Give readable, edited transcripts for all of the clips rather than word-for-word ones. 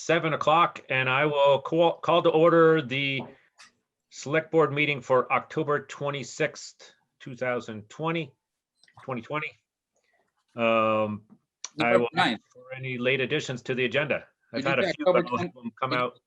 7 o'clock, and I will call to order the Select Board meeting for October 26th, 2020. I will ask for any late additions to the agenda. I've had a few, but most of them come out.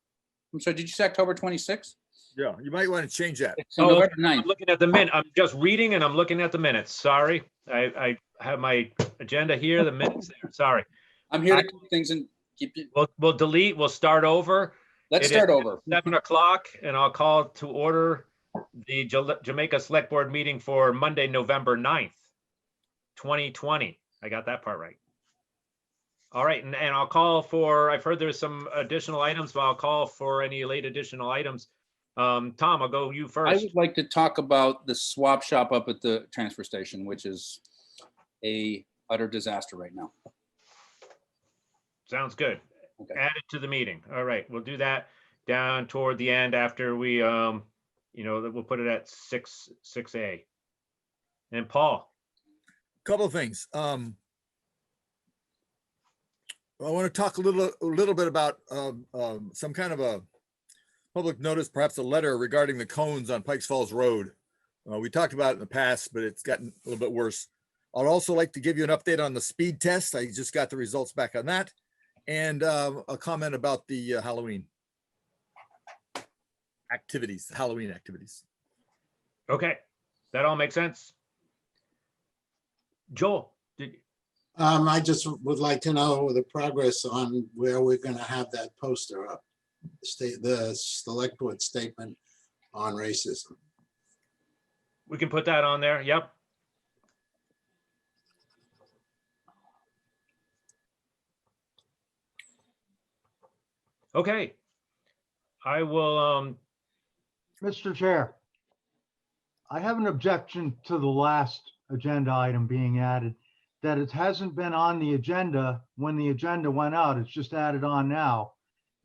I'm sorry, did you say October 26th? Yeah, you might want to change that. So November 9th. I'm looking at the minute. I'm just reading and I'm looking at the minutes. Sorry. I have my agenda here, the minutes there. Sorry. I'm here to keep things and keep you. We'll delete, we'll start over. Let's start over. 7 o'clock, and I'll call to order the Jamaica Select Board meeting for Monday, November 9th, 2020. I got that part right. All right, and I'll call for, I've heard there's some additional items, but I'll call for any late additional items. Tom, I'll go you I first. would like to talk about the swap shop up at the transfer station, which is a utter disaster right now. Sounds good. Okay. Add it to the meeting. All right, we'll do that down toward the end after we, we'll put it at 6A. And Paul. Couple of things. I want to talk a little bit about some kind of a public notice, perhaps a letter regarding the cones on Pikes Falls Road. We talked about it in the past, but it's gotten a little bit worse. I'd also like to give you an update on the speed test. I just got the results back on that. And a comment about the Halloween activities, Halloween activities. Okay, that all makes sense. Joel, I just would like to know the progress on where we're going to have that poster up, the select board statement on racism. we can put that on there. Yep. Okay. I will, Mr. Chair, I have an objection to the last agenda item being added, that it hasn't been on the agenda when the agenda went out. It's just added on now,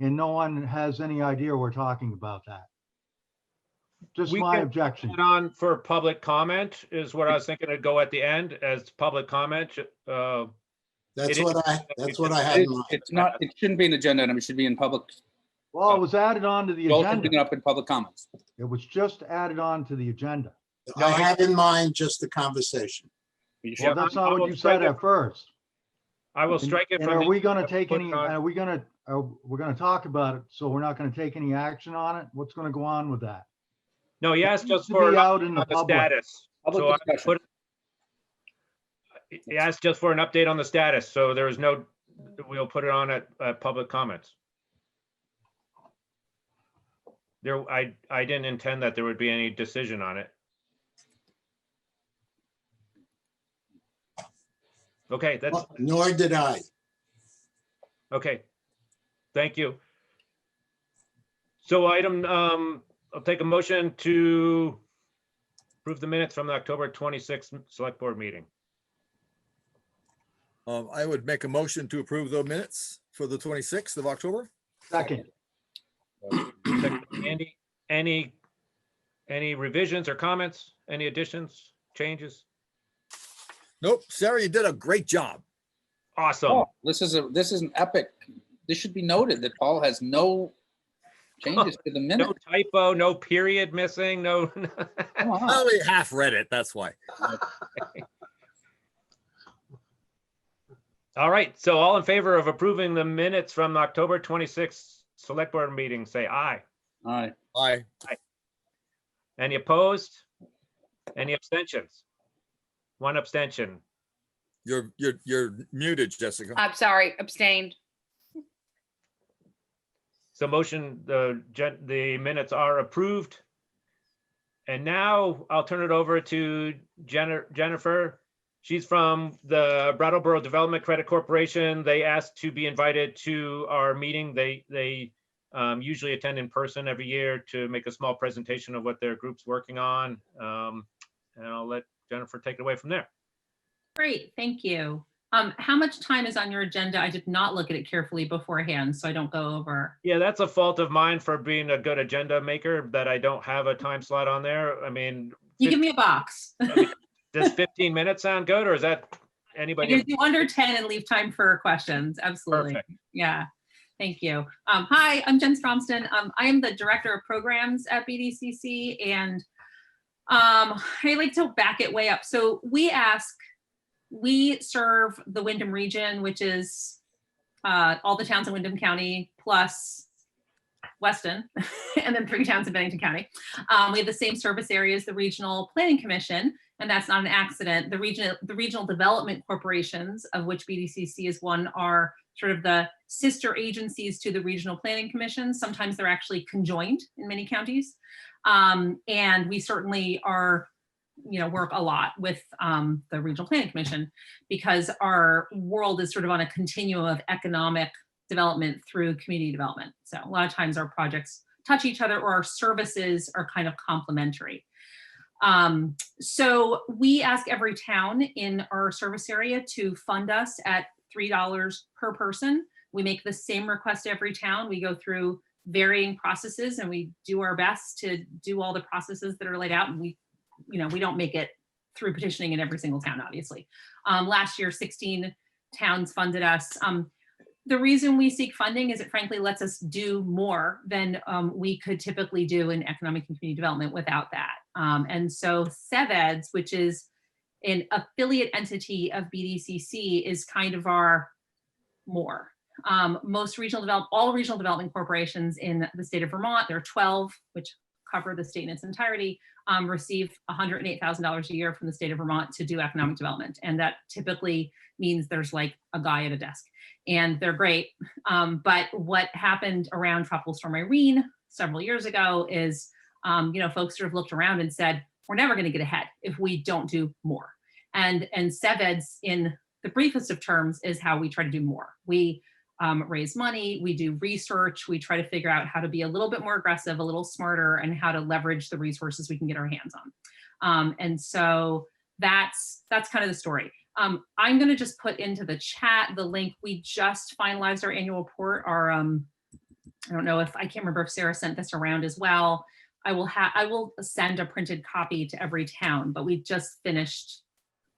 and no one has any idea we're talking about that. Just We my can objection. put it on for public comment is what I was thinking it'd go at the end as public comment. That's It what I had in mind. It's not, it shouldn't be an agenda item. It should be in public. Well, it was added on to the Both should agenda. be up in public comments. It was just added on to the agenda. I had in mind just the conversation. You Well, should- that's I not will what you strike said it. at first. I will strike it And from. are the- we gonna take put any, it on- we're gonna talk about it, so we're not gonna take any action on it? What's gonna go on with that? No, he asked just to for be an out update in the on the public. status. Public So I discussion. He asked just for an update on the status, so there is no, we'll put it on at public comments. There, I didn't intend that there would be any decision on it. Okay, that's, Nor did I. okay. Thank you. So I'll take a motion to approve the minutes from the October 26th Select Board meeting. I would make a motion to approve the minutes for the 26th of October. Second, Andy, any revisions or comments, any additions, changes? Nope, Sarah, you did a great job. Awesome. Oh, this is an epic. This should be noted that Paul has no changes to the No minute. typo, no period missing, no. Come on. I only half read it, that's why. All right, so all in favor of approving the minutes from the October 26th Select Board meeting, say aye. All right. Aye. Any opposed? Any abstentions? One abstention. You're muted, Jessica. I'm sorry, abstained. So motion, the minutes are approved. And now I'll turn it over to Jennifer. She's from the Brattleboro Development Credit Corporation. They asked to be invited to our meeting. They usually attend in person every year to make a small presentation of what their group's working on. And I'll let Jennifer take it away from there. Great, thank you. How much time is on your agenda? I did not look at it carefully beforehand, so I don't go over. Yeah, that's a fault of mine for being a good agenda maker, that I don't have a time slot on there. I mean, You give me a box. does 15 minutes sound good, or is that I anybody? can do under 10 and leave time for questions, absolutely. Perfect. Yeah. Thank you. Hi, I'm Jen Stromsten. I am the Director of Programs at BDCC, and I like to back it way up. So we serve the Windham region, which is all the towns in Windham County plus Weston, and then 3 towns in Bennington County. We have the same service area as the Regional Planning Commission, and that's not an accident. The regional development corporations, of which BDCC is one, are sort of the sister agencies to the Regional Planning Commission. Sometimes they're actually conjoined in many counties. And we certainly are, work a lot with the Regional Planning Commission because our world is sort of on a continuum of economic development through community development. So a lot of times our projects touch each other, or our services are kind of complementary. So we ask every town in our service area to fund us at $3 per person. We make the same request to every town. We go through varying processes and we do our best to do all the processes that are laid out. And we don't make it through petitioning in every single town, obviously. Last year, 16 towns funded us. The reason we seek funding is it frankly lets us do more than we could typically do in economic and community development without that. And so SevEds, which is an affiliate entity of BDCC, is kind of our more. All regional development corporations in the state of Vermont, there are 12, which cover the state in its entirety, receive $108,000 a year from the state of Vermont to do economic development. And that typically means there's like a guy at a desk, and they're great. But what happened around Tropical Storm Irene several years ago is, folks sort of looked around and said, we're never going to get ahead if we don't do more. And SevEds, in the briefest of terms, is how we try to do more. We raise money, we do research, we try to figure out how to be a little bit more aggressive, a little smarter, and how to leverage the resources we can get our hands on. And so that's kind of the story. I'm going to just put into the chat the link. We just finalized our annual report. I don't know if, I can't remember if Sarah sent this around as well. I will send a printed copy to every town, but we just finished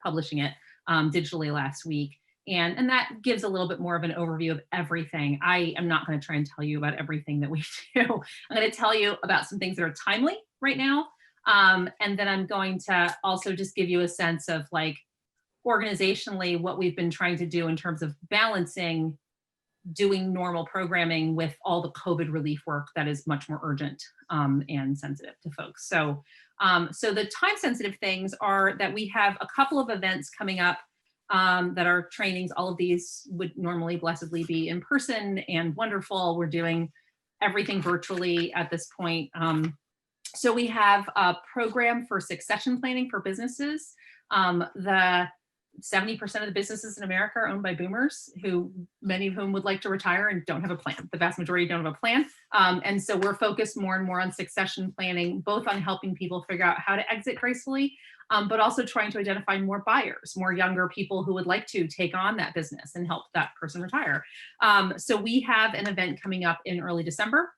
publishing it digitally last week. And that gives a little bit more of an overview of everything. I am not going to try and tell you about everything that we do. I'm going to tell you about some things that are timely right now. And then I'm going to also just give you a sense of like organizationally what we've been trying to do in terms of balancing doing normal programming with all the COVID relief work that is much more urgent and sensitive to folks. So the time sensitive things are that we have a couple of events coming up that are trainings. All of these would normally blessedly be in person and wonderful. We're doing everything virtually at this point. So we have a program for succession planning for businesses. The 70% of the businesses in America are owned by boomers, who many of whom would like to retire and don't have a plan. The vast majority don't have a plan. And so we're focused more and more on succession planning, both on helping people figure out how to exit gracefully, but also trying to identify more buyers, more younger people who would like to take on that business and help that person retire. So we have an event coming up in early December.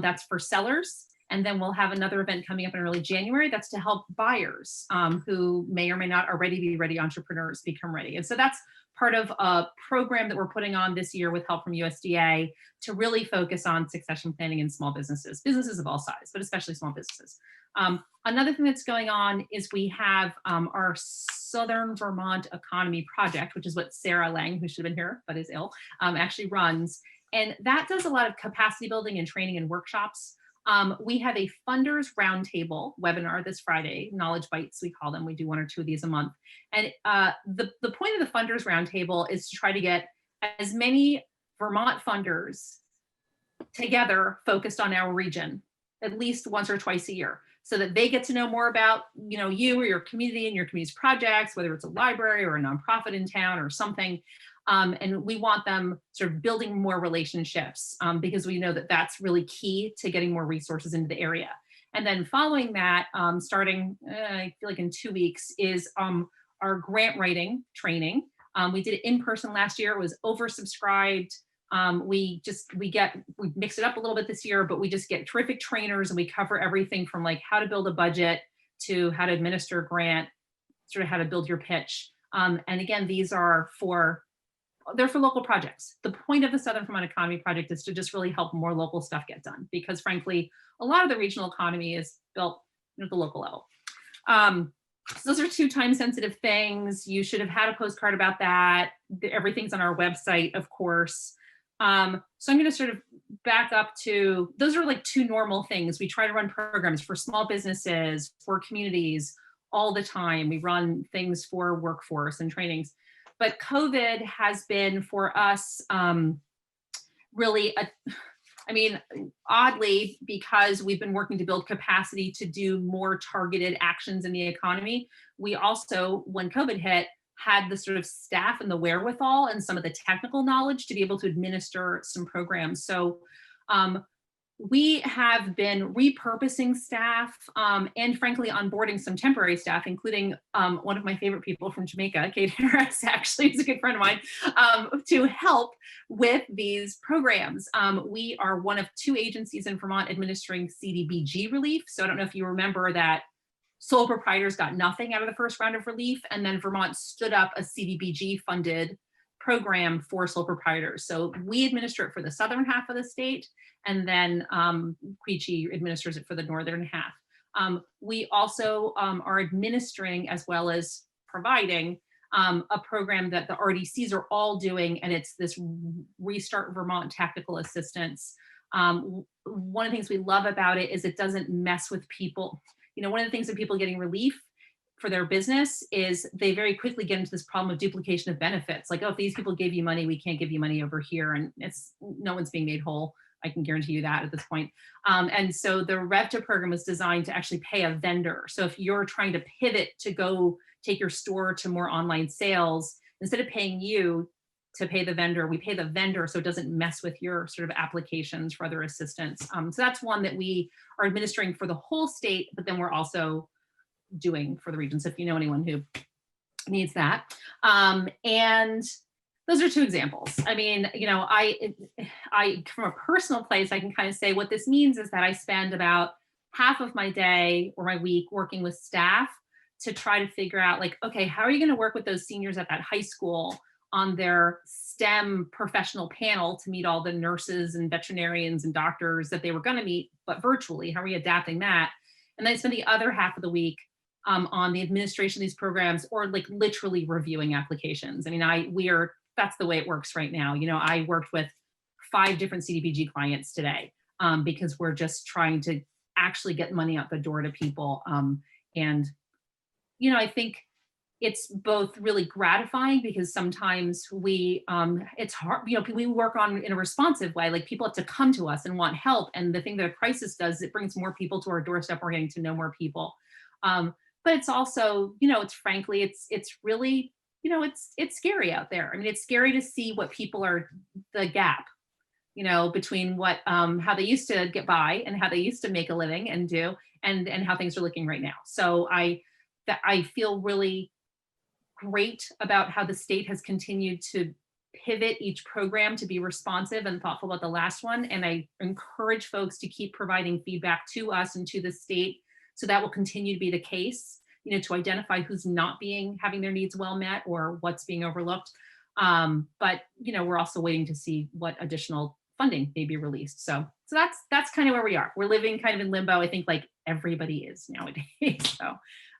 That's for sellers. And then we'll have another event coming up in early January. That's to help buyers who may or may not already be ready entrepreneurs become ready. And so that's part of a program that we're putting on this year with help from USDA to really focus on succession planning in small businesses of all size, but especially small businesses. Another thing that's going on is we have our Southern Vermont Economy Project, which is what Sarah Lang, who should have been here but is ill, actually runs. And that does a lot of capacity building and training and workshops. We have a funders roundtable webinar this Friday, knowledge bites we call them. We do 1 or 2 of these a month. And the point of the funders roundtable is to try to get as many Vermont funders together focused on our region, at least once or twice a year, so that they get to know more about, you or your community and your community's projects, whether it's a library or a nonprofit in town or something. And we want them sort of building more relationships because we know that that's really key to getting more resources into the area. And then following that, starting, I feel like in 2 weeks, is our grant writing training. We did it in person last year. It was oversubscribed. We mix it up a little bit this year, but we just get terrific trainers and we cover everything from like how to build a budget to how to administer a grant, sort of how to build your pitch. And again, these are for they're for local projects. The point of the Southern Vermont Economy Project is to just really help more local stuff get done, because frankly, a lot of the regional economy is built at the local level. So those are two time-sensitive things. You should have had a postcard about that. Everything's on our website, of course. So I'm going to sort of back up to, those are like two normal things. We try to run programs for small businesses, for communities all the time. We run things for workforce and trainings. But COVID has been for us really, oddly, because we've been working to build capacity to do more targeted actions in the economy, we also, when COVID hit, had the sort of staff and the wherewithal and some of the technical knowledge to be able to administer some programs. So we have been repurposing staff and frankly onboarding some temporary staff, including one of my favorite people from Jamaica, Kate Harris, actually is a good friend of mine, to help with these programs. We are one of two agencies in Vermont administering CDBG relief. So I don't know if you remember that sole proprietors got nothing out of the first round of relief, and then Vermont stood up a CDBG funded program for sole proprietors. So we administer it for the southern half of the state, and then Quechee administers it for the northern half. We also are administering, as well as providing, a program that the RDCs are all doing, and it's this Restart Vermont Tactical Assistance. One of the things we love about it is it doesn't mess with people. You know, one of the things that people getting relief for their business is they very quickly get into this problem of duplication of benefits. Like, oh, if these people gave you money, we can't give you money over here. And it's, no one's being made whole. I can guarantee you that at this point. And so the RevTo program is designed to actually pay a vendor. So if you're trying to pivot to go take your store to more online sales, instead of paying you to pay the vendor, we pay the vendor so it doesn't mess with your sort of applications for other assistance. So that's one that we are administering for the whole state, but then we're also doing for the regions, if you know anyone who needs that. And those are two examples. I mean, you know, I from a personal place, I can kind of say what this means is that I spend about half of my day or my week working with staff to try to figure out, like, okay, how are you going to work with those seniors at that high school on their STEM professional panel to meet all the nurses and veterinarians and doctors that they were going to meet, but virtually? How are we adapting that? And then I spend the other half of the week on the administration of these programs, or like literally reviewing applications. I mean, that's the way it works right now. You know, I worked with 5 different CDBG clients today because we're just trying to actually get money out the door to people. And, you know, I think it's both really gratifying because sometimes it's hard, you know, we work on in a responsive way, like people have to come to us and want help. And the thing that a crisis does, it brings more people to our doorstep. We're getting to know more people. But it's also, you know, it's frankly, it's really, you know, it's scary out there. I mean, it's scary to see what people are, the gap, you know, between what, how they used to get by and how they used to make a living and do, and how things are looking right now. So I feel really great about how the state has continued to pivot each program to be responsive and thoughtful about the last one. And I encourage folks to keep providing feedback to us and to the state. So that will continue to be the case, you know, to identify who's not having their needs well met or what's being overlooked. But, you know, we're also waiting to see what additional funding may be released. So that's kind of where we are. We're living kind of in limbo. I think like everybody is nowadays. So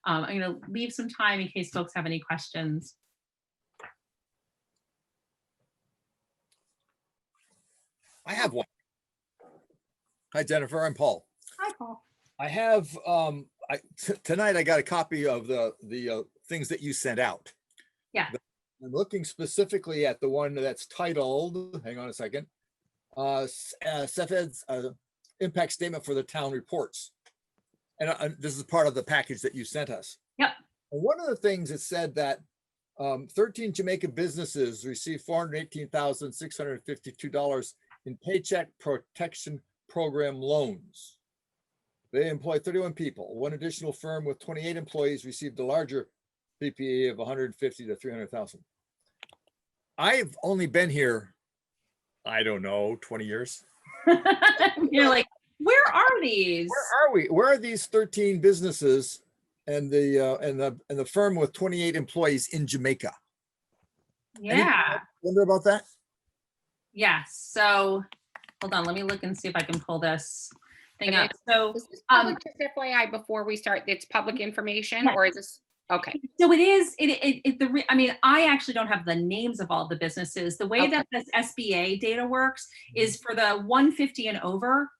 I'm going to leave some time in case folks have any questions. I have one. Hi, Jennifer. I'm Paul. Hi, Paul. I have tonight I got a copy of the things that you sent out. Yeah. I'm looking specifically at the one that's titled, hang on a second, CFED's impact statement for the town reports. And this is part of the package that you sent us. Yep. And one of the things it said that 13 Jamaica businesses received $418,652 in Paycheck Protection Program loans. They employ 31 people. One additional firm with 28 employees received a larger PPE of 150 to 300,000. I've only been here, I don't know, 20 years. You're like, where are these? Where are we? Where are these 13 businesses and the firm with 28 employees in Jamaica? Yeah. wonder about that? Yes, so, hold on, let me look and see if I can pull this thing And up. So, Is this public, just FYI, before we start, it's public information, Yes. or is this, okay, so it is, I mean, I actually don't have the names of all the businesses. The way Okay. that this SBA data works is for the 150 and over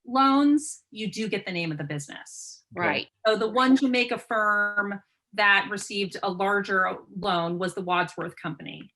loans, you do get the name of the business. right, So the one Jamaica firm that received a larger loan was the Wadsworth Company.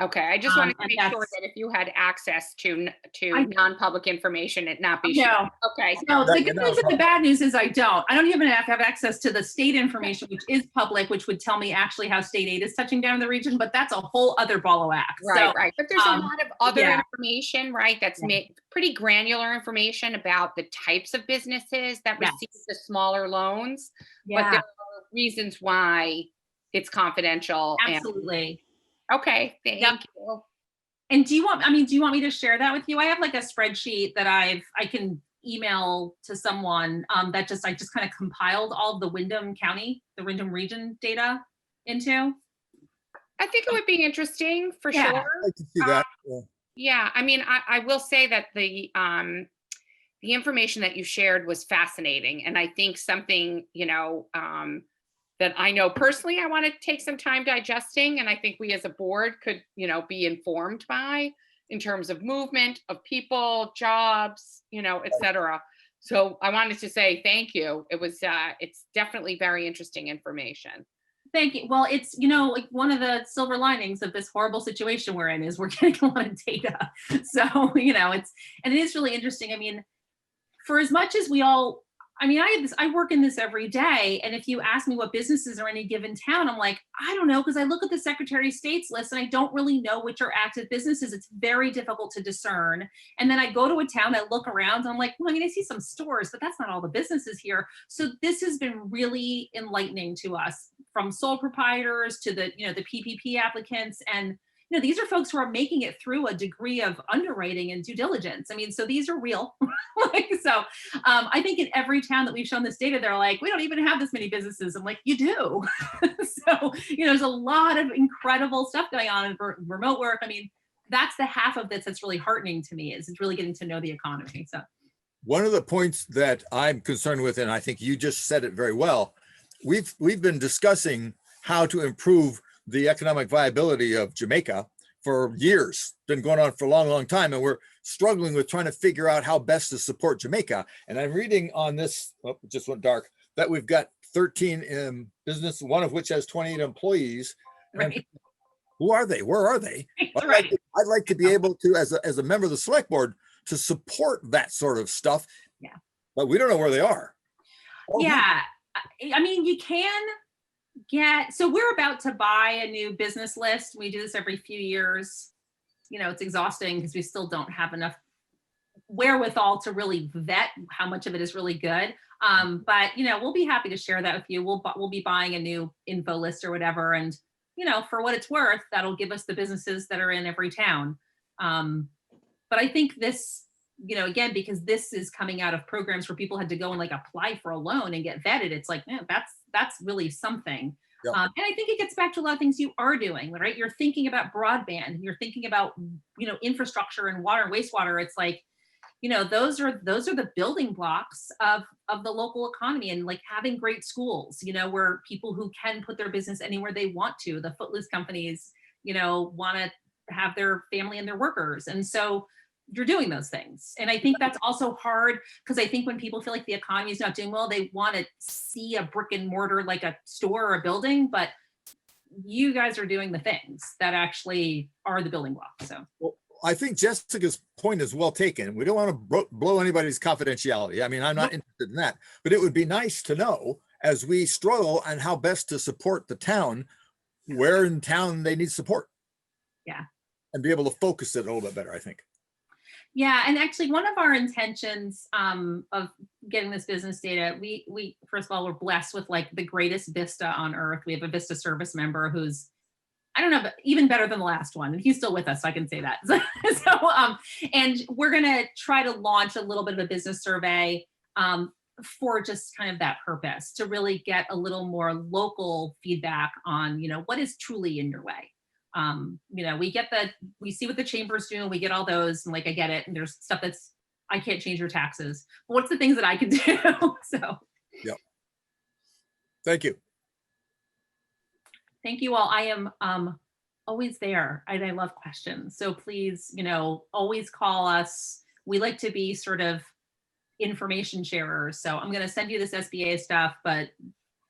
okay. I just wanted to and make sure that's- that if you had access to I- non-public information, it not be shared. No, Okay, no, the That- good no, news and the bad news is I don't. I don't even have access to the state information, which is public, which would tell me actually how state aid is touching down in the region, but that's a whole other ball of wax. right, So, right. But there's a lot of other yeah. information, right? That's Yeah. pretty granular information about the types of businesses that Yes. receive the smaller loans. But yeah, there are reasons why it's confidential. absolutely. Okay, thank you. And do you want me to share that with you? I have like a spreadsheet that I can email to someone I just kind of compiled all of the Windham County, the Windham region data into. I think it would be interesting for Yeah. sure. I can see that. Yeah. Yeah, I mean, I will say that the information that you shared was fascinating, and I think something, that I know personally I want to take some time digesting, and I think we as a board could, be informed by in terms of movement of people, jobs, et cetera. So I wanted to say thank you. It was it's definitely very interesting information. Thank you. Well, it's, like one of the silver linings of this horrible situation we're in is we're getting a lot of data. So, and it is really interesting. I mean, for as much as I work in this every day. And if you ask me what businesses are in any given town, I'm like, I don't know, because I look at the Secretary of State's list and I don't really know which are active businesses. It's very difficult to discern. And then I go to a town, I look around, and I'm like, well, I see some stores, but that's not all the businesses here. So this has been really enlightening to us, from sole proprietors to the PPP applicants. And these are folks who are making it through a degree of underwriting and due diligence. So these are real. I think in every town that we've shown this data, they're like, we don't even have this many businesses. I'm like, you do. So, there's a lot of incredible stuff going on in remote work. That's the half of this that's really heartening to me, is it's really getting to know the economy. So One of the points that I'm concerned with, and I think you just said it very well, we've been discussing how to improve the economic viability of Jamaica for years. Been going on for a long, long time, and we're struggling with trying to figure out how best to support Jamaica. And I'm reading on this, it just went dark, that we've got 13 in business, one of which has 28 employees. And right. who are they? Where are they? Right. I'd like to be able to, as a member of the select board, to support that sort of stuff. Yeah. But we don't know where they are. Yeah. You can so we're about to buy a new business list. We do this every few years. It's exhausting because we still don't have enough wherewithal to really vet how much of it is really good. But we'll be happy to share that with you. We'll be buying a new info list or whatever. And, for what it's worth, that'll give us the businesses that are in every town. But I think this, again, because this is coming out of programs where people had to go and apply for a loan and get vetted, it's like, man, that's really something. Yep. And I think it gets back to a lot of things you are doing, right? You're thinking about broadband, and you're thinking about, infrastructure and water and wastewater. It's like, those are the building blocks of the local economy, and having great schools, where people who can put their business anywhere they want to. The Footloose companies, want to have their family and their workers. And so you're doing those things. And I think that's also hard, because I think when people feel like the economy is not doing well, they want to see a brick and mortar, like a store or a building, but you guys are doing the things that actually are the building blocks. So Well, I think Jessica's point is well taken. We don't want to blow anybody's confidentiality. I'm not interested in that, but it would be nice to know, as we struggle on how best to support the town, where in town they need support. Yeah. And be able to focus it a little bit better, I think. yeah, and actually one of our intentions of getting this business data, we first of all, we're blessed with the greatest Vista on earth. We have a Vista service member who's, I don't know, but even better than the last one. And he's still with us, so I can say that. And we're going to try to launch a little bit of a business survey for just kind of that purpose, to really get a little more local feedback on, what is truly in your way. we see what the chamber's doing, we get all those, and like, I get it, and there's stuff that's, I can't change your taxes, but what's the things that I can do? So. Thank you. Thank you all. I am always there, and I love questions. So please, always call us. We like to be sort of information sharers. So I'm going to send you this SBA stuff, but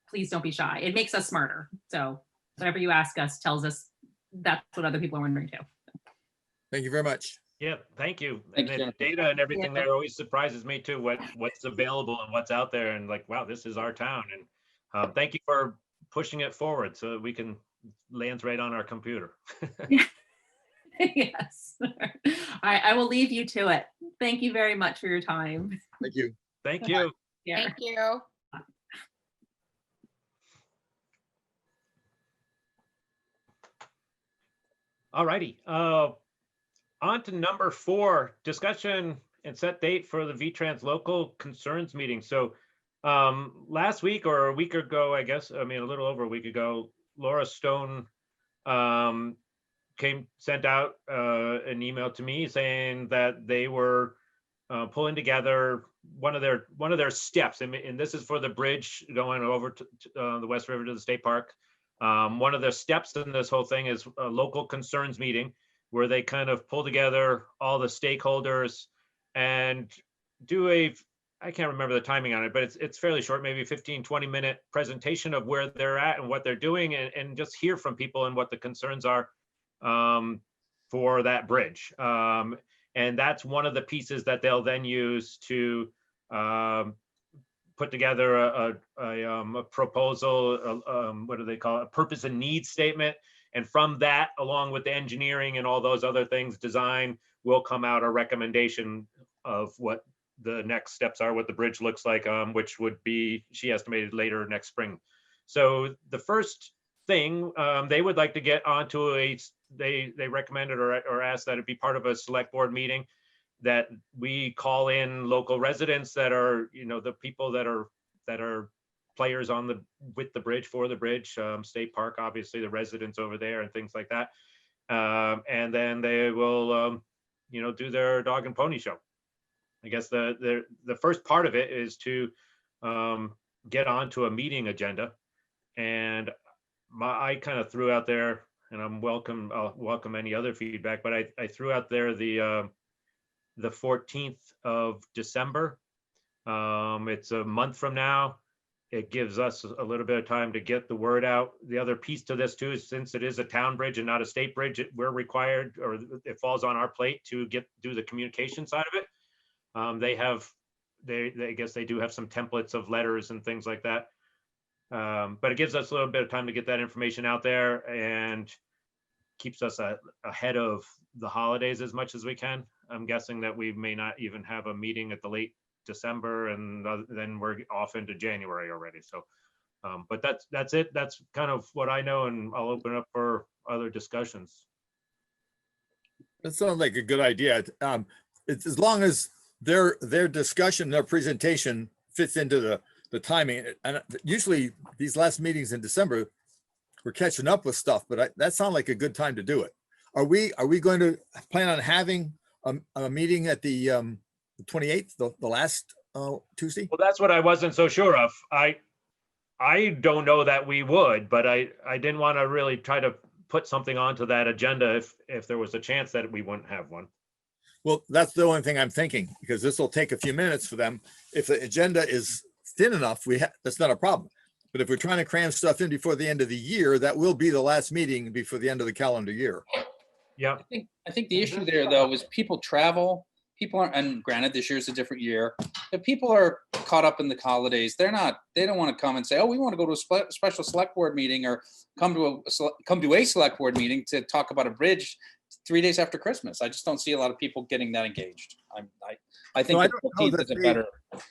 please don't be shy. It makes us smarter. So whatever you ask us tells us that's what other people are wondering too. Thank you very much. Yeah, thank you. Thank And you, the Jennifer. data and everything Yeah. there always surprises me too, what's available and what's out there, and like, wow, this is our town. And thank you for pushing it forward so that we can lands right on our computer. Yes. I will leave you to it. Thank you very much for your time. Thank you. Thank you. Yeah. Thank you. All righty. On to number 4, discussion and set date for the VTrans local concerns meeting. So last week or a week ago, I guess, a little over a week ago, Laura Stone sent out an email to me saying that they were pulling together one of their steps, and this is for the bridge going over to the West River to the state park. One of the steps in this whole thing is a local concerns meeting where they kind of pull together all the stakeholders and do I can't remember the timing on it, but it's fairly short, maybe 15-20 minute presentation of where they're at and what they're doing, and just hear from people and what the concerns are for that bridge. And that's one of the pieces that they'll then use to put together a proposal, what do they call it? A purpose and needs statement. And from that, along with the engineering and all those other things, design, will come out a recommendation of what the next steps are, what the bridge looks like, which would be, she estimated, later next spring. So the first thing, they would like to get onto they recommended or asked that it be part of a select board meeting, that we call in local residents that are, the people that are players with the bridge, for the bridge, state park, obviously the residents over there and things like that. And then they will, do their dog and pony show. I guess the first part of it is to get onto a meeting agenda. And I kind of threw out there, and I'll welcome any other feedback, but I threw out there the 14th of December. It's a month from now. It gives us a little bit of time to get the word out. The other piece to this too is, since it is a town bridge and not a state bridge, we're required, or it falls on our plate to do the communication side of it. I guess they do have some templates of letters and things like that. But it gives us a little bit of time to get that information out there, and keeps us ahead of the holidays as much as we can. I'm guessing that we may not even have a meeting at the late December, and then we're off into January already. So, but that's it. That's kind of what I know, and I'll open up for other discussions. That sounds like a good idea. It's as long as their discussion, their presentation fits into the timing. And usually these last meetings in December, we're catching up with stuff, but that sounds like a good time to do it. Are we going to plan on having a meeting at the 28th, the last Tuesday? Well, that's what I wasn't so sure of. I don't know that we would, but I didn't want to really try to put something onto that agenda if there was a chance that we wouldn't have one. Well, that's the only thing I'm thinking, because this will take a few minutes for them. If the agenda is thin enough, that's not a problem. But if we're trying to cram stuff in before the end of the year, that will be the last meeting before the end of the calendar year. Yeah. I think the issue there, though, is people travel. People aren't, and granted, this year's a different year. If people are caught up in the holidays, they don't want to come and say, oh, we want to go to a special select board meeting, or come to a select board meeting to talk about a bridge 3 days after Christmas. I just don't see a lot of people getting that engaged. I think No, the 14th is a better.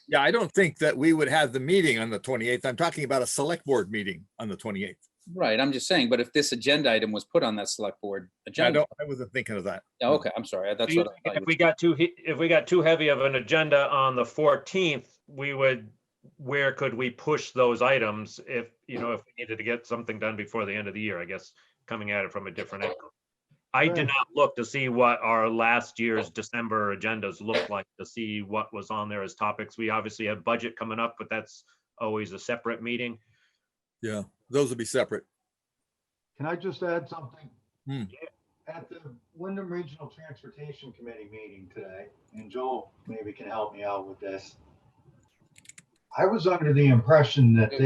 Yeah, I don't think that we would have the meeting on the 28th. I'm talking about a select board meeting on the 28th. Right, I'm just saying, but if this agenda item was put on that select board agenda. I wasn't thinking of that. Oh, okay, I'm sorry. That's what I thought. If we got too heavy of an agenda on the 14th, where could we push those items if we needed to get something done before the end of the year? I guess coming at it from a different angle. I did Right. not look to see what our last year's December agendas looked like, to see what was on there as topics. We obviously have budget coming up, but that's always a separate meeting. Yeah, those will be separate. Can I just add something? Hmm. At the Wyndham Regional Transportation Committee meeting today, and Joel maybe can help me out with this. I was under the impression that the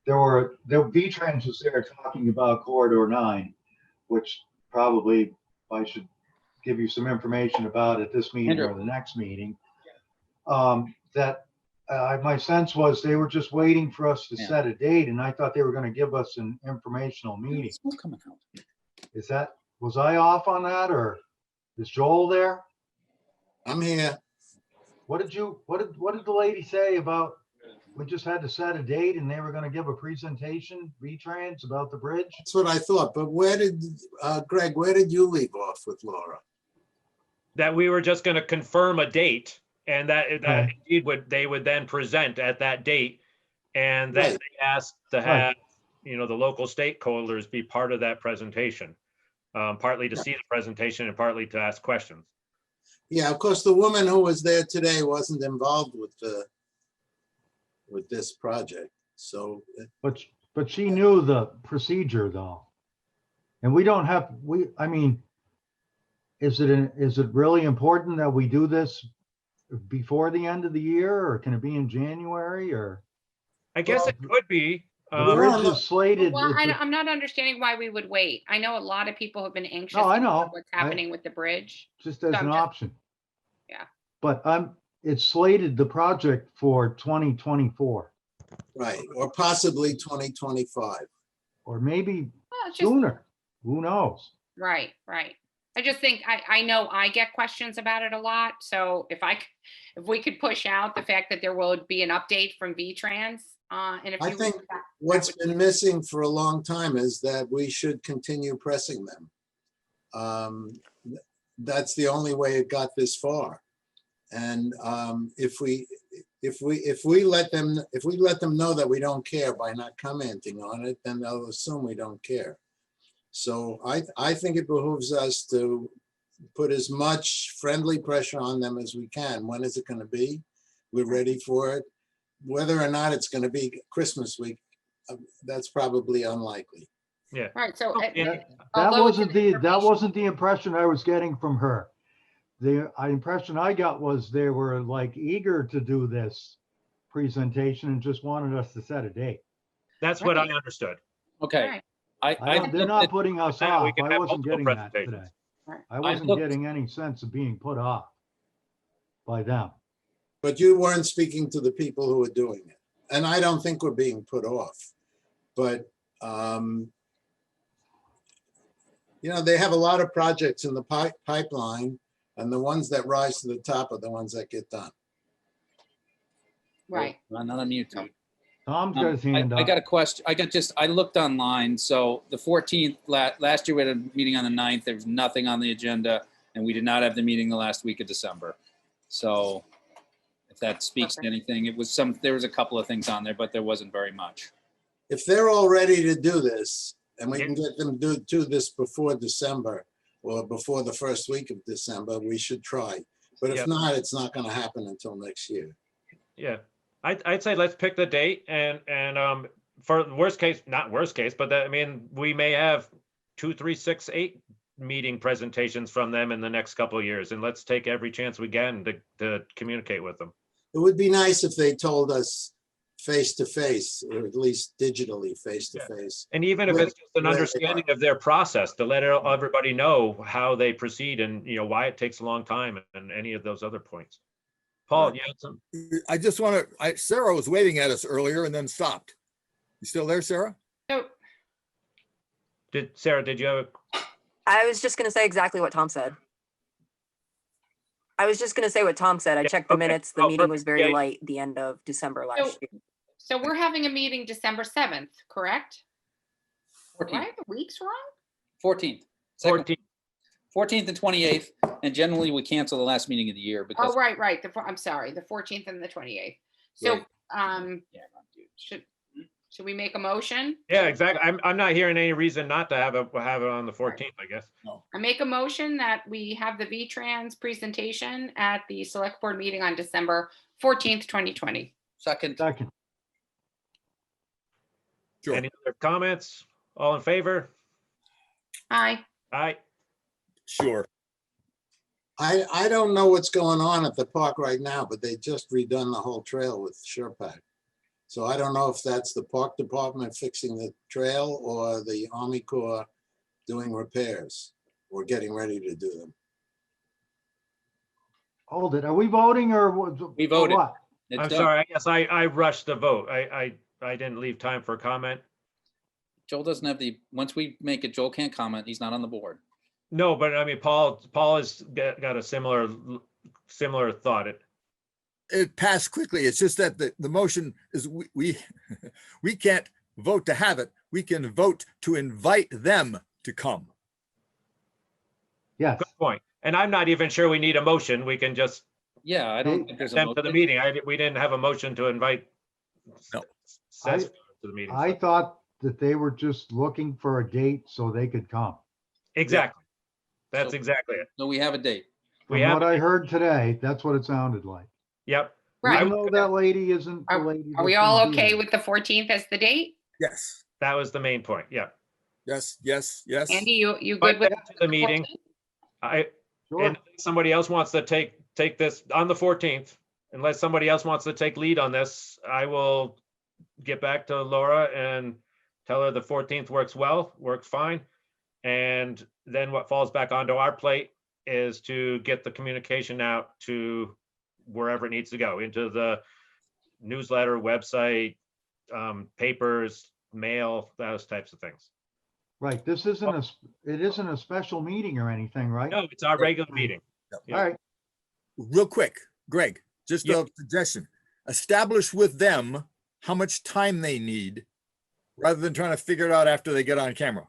VTrans was there talking about Corridor 9, which probably I should give you some information about at this meeting or the next meeting. My sense was they were just waiting for us to set a date, and I thought they were going to give us an informational meeting. Coming out. Was I off on that, or is Joel there? I'm here. What did the lady say about, we just had to set a date and they were gonna give a presentation, VTrans, about the bridge? That's what I thought. But where did, Greg, where did you leave off with Laura? That we were just gonna confirm a date, and that Okay. indeed they would then present at that date. And then Right. they asked to have, the local stakeholders be part of that presentation. Partly to see the presentation and partly to ask questions. Yeah, of course, the woman who was there today wasn't involved with this project. So But she knew the procedure though. And we don't have, is it really important that we do this before the end of the year, or can it be in January, or? I guess it could be. The We're bridge on the- is slated. Well, I'm not understanding why we would wait. I know a lot of people have been anxious. No, I to know. What's happening with the bridge. Just as So an I'm just- option. Yeah. But it's slated, the project, for 2024, right, or possibly 2025. or maybe Well, it's just, sooner. Who knows? right. I just think, I know I get questions about it a lot. So if we could push out the fact that there will be an update from VTrans in a I few think weeks. What's been missing for a long time is that we should continue pressing them. That's the only way it got this far. And if we let them know that we don't care by not commenting on it, then they'll assume we don't care. So I think it behooves us to put as much friendly pressure on them as we can. When is it going to be? We're ready for it. Whether or not it's going to be Christmas week, that's probably unlikely. Yeah. Right, so. Yeah. That although it's an wasn't the impression I was getting from her. The impression I got was they were like eager to do this presentation and just wanted us to set a date. That's what I Right. understood. Okay. Right. They're not putting us Now we off. can I have wasn't multiple getting that today. presentations. Right. I wasn't looked- getting any sense of being put off by them. But you weren't speaking to the people who are doing it. And I don't think we're being put off. But, they have a lot of projects in the pipeline, and the ones that rise to the top are the ones that get done. Right. I'm not on mute. Tom's got his hand I up. got a question. I looked online. So the 14th, last year we had a meeting on the 9th. There was nothing on the agenda, and we did not have the meeting the last week of December. So if that speaks to Okay. anything, there was a couple of things on there, but there wasn't very much. If they're all ready to do this, and we can get them to do this before December, or before the first week of December, we should try. But if Yep. not, it's not going to happen until next year. Yeah, I'd say let's pick the date and for the worst case, not worst case, but we may have 2, 3, 6, 8 meeting presentations from them in the next couple of years, and let's take every chance we can to communicate with them. It would be nice if they told us face to face, or at least digitally face to face. And even if Where- it's just an where they understanding are. of their process, to let everybody know how they proceed and why it takes a long time and any of those other points. Paul, you had some? I just want to, Sarah was waving at us earlier and then stopped. You still there, Sarah? So, Sarah, did you have I was just gonna say exactly what Tom said. I Yeah, checked the okay. minutes. The Oh, meeting was perfect. very Yeah. light the end of December last year. so we're having a meeting December 7th, correct? 14th. Right, the week's wrong? 14th. Second- 14? 14th and 28th, and generally we cancel the last meeting of the year because. Oh, right. I'm sorry, the 14th and the 28th. So, Right. Yeah, should Should we make a motion? Yeah, exactly. I'm not hearing any reason not to have it on the 14th, I guess. I make a motion that we have the VTrans presentation at the select board meeting on December 14th, 2020. Second, Second, Sure. Any other comments? All in favor? Aye. Aye. Sure. I don't know what's going on at the park right now, but they just redone the whole trail with SurePack. So I don't know if that's the park department fixing the trail or the Army Corps doing repairs or getting ready to do them. hold it. Are we voting or what? We voted. or what? it's I'm done. sorry. I guess I rushed the vote. I didn't leave time for comment. Joel doesn't have once we make it, Joel can't comment. He's not on the board. No, but I mean, Paul has got a similar thought. It passed quickly. It's just that the motion is we can't vote to have it. We can vote to invite them to come. Yes, Good point. And I'm not even sure we need a motion. We can just Yeah, I don't think there's a send to the motion. meeting. We didn't have a motion to invite. No. Seth to the meeting. I so- thought that they were just looking for a date so they could come. Exactly. That's So- exactly it. No, we have a date. We From have, what I heard today, that's what it sounded like. yep. Right. Even though that lady isn't the lady. Are we that's all gonna be okay there. with the 14th as the date? Yes. That was the main point. Yeah. Yes. Yes. Yes. Andy, you But good with? to the meeting, 14th? Sure. and somebody else wants to take this on the 14th, unless somebody else wants to take lead on this, I will get back to Laura and tell her the 14th works fine. And then what falls back onto our plate is to get the communication out to wherever it needs to go, into the newsletter, website, papers, mail, those types of things. Right, this isn't it isn't a special meeting or anything, right? No, it's our regular meeting. All right, Real quick, Greg, just Yep. a suggestion. Establish with them how much time they need rather than trying to figure it out after they get on camera.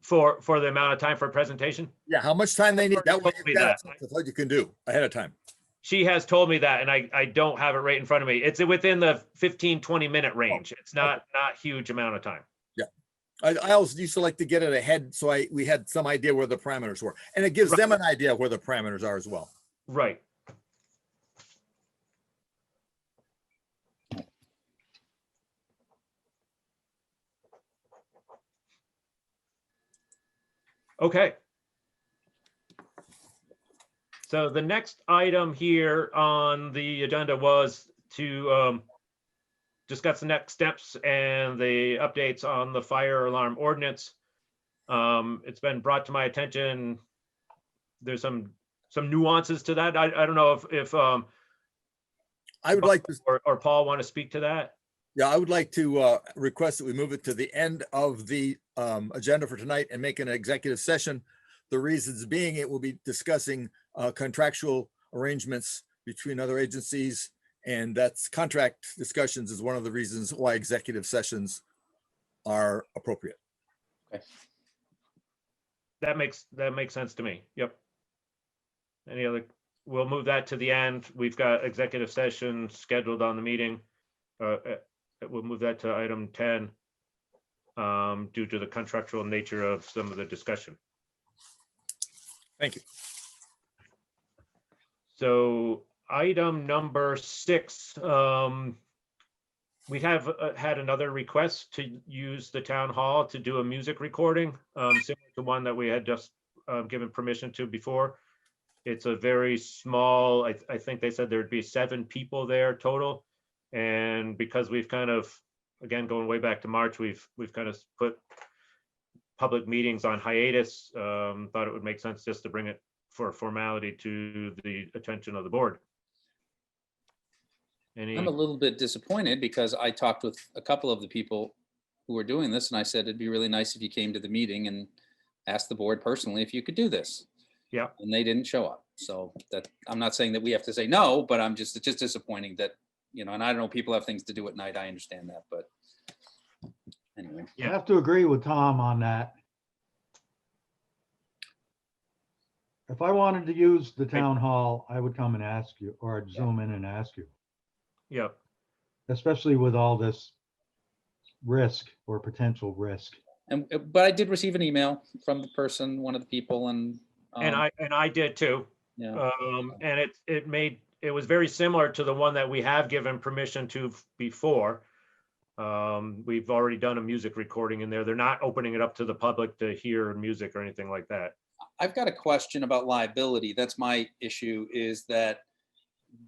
For the amount of time for a presentation. Yeah, how much time they need. That way Told me you've got that. what you can do ahead of time. She has told me that, and I don't have it right in front of me. It's within the 15-20 minute range. It's not huge amount of time. I always used to like to get it ahead so we had some idea where the parameters were. And it gives them an idea where the parameters are as well. Right. Okay. So the next item here on the agenda was to discuss the next steps and the updates on the fire alarm ordinance. It's been brought to my attention. There's some nuances to that. I don't know if I would like to, or Paul want to speak to that. yeah, I would like to request that we move it to the end of the agenda for tonight and make an executive session. The reasons being it will be discussing contractual arrangements between other agencies, and that's contract discussions is one of the reasons why executive sessions are appropriate. That makes sense to me. Yep. Any other, we'll move that to the end. We've got executive session scheduled on the meeting. We'll move that to item 10 due to the contractual nature of some of the discussion. Thank you. So item number 6, we have had another request to use the town hall to do a music recording, similar to one that we had just given permission to before. It's a very small, I think they said there'd be 7 people there total. And because we've kind of, again, going way back to March, we've kind of put public meetings on hiatus, thought it would make sense just to bring it for formality to the attention of the board. I'm a little bit disappointed because I talked with a couple of the people who were doing this and I said, it'd be really nice if you came to the meeting and asked the board personally if you could do this. Yeah. And they didn't show up. So that, I'm not saying that we have to say no, but it's just disappointing that, and I don't know, people have things to do at night. I understand that, but anyway. I have to agree with Tom on that. If I wanted to use the town hall, I would come and ask you, or I'd zoom in and ask you, Yep. especially with all this risk or potential risk. And, but I did receive an email from the person, one of the people, and. And I did too. Yeah, And it was very similar to the one that we have given permission to before. We've already done a music recording in there. They're not opening it up to the public to hear music or anything like that. I've got a question about liability. That's my issue, is that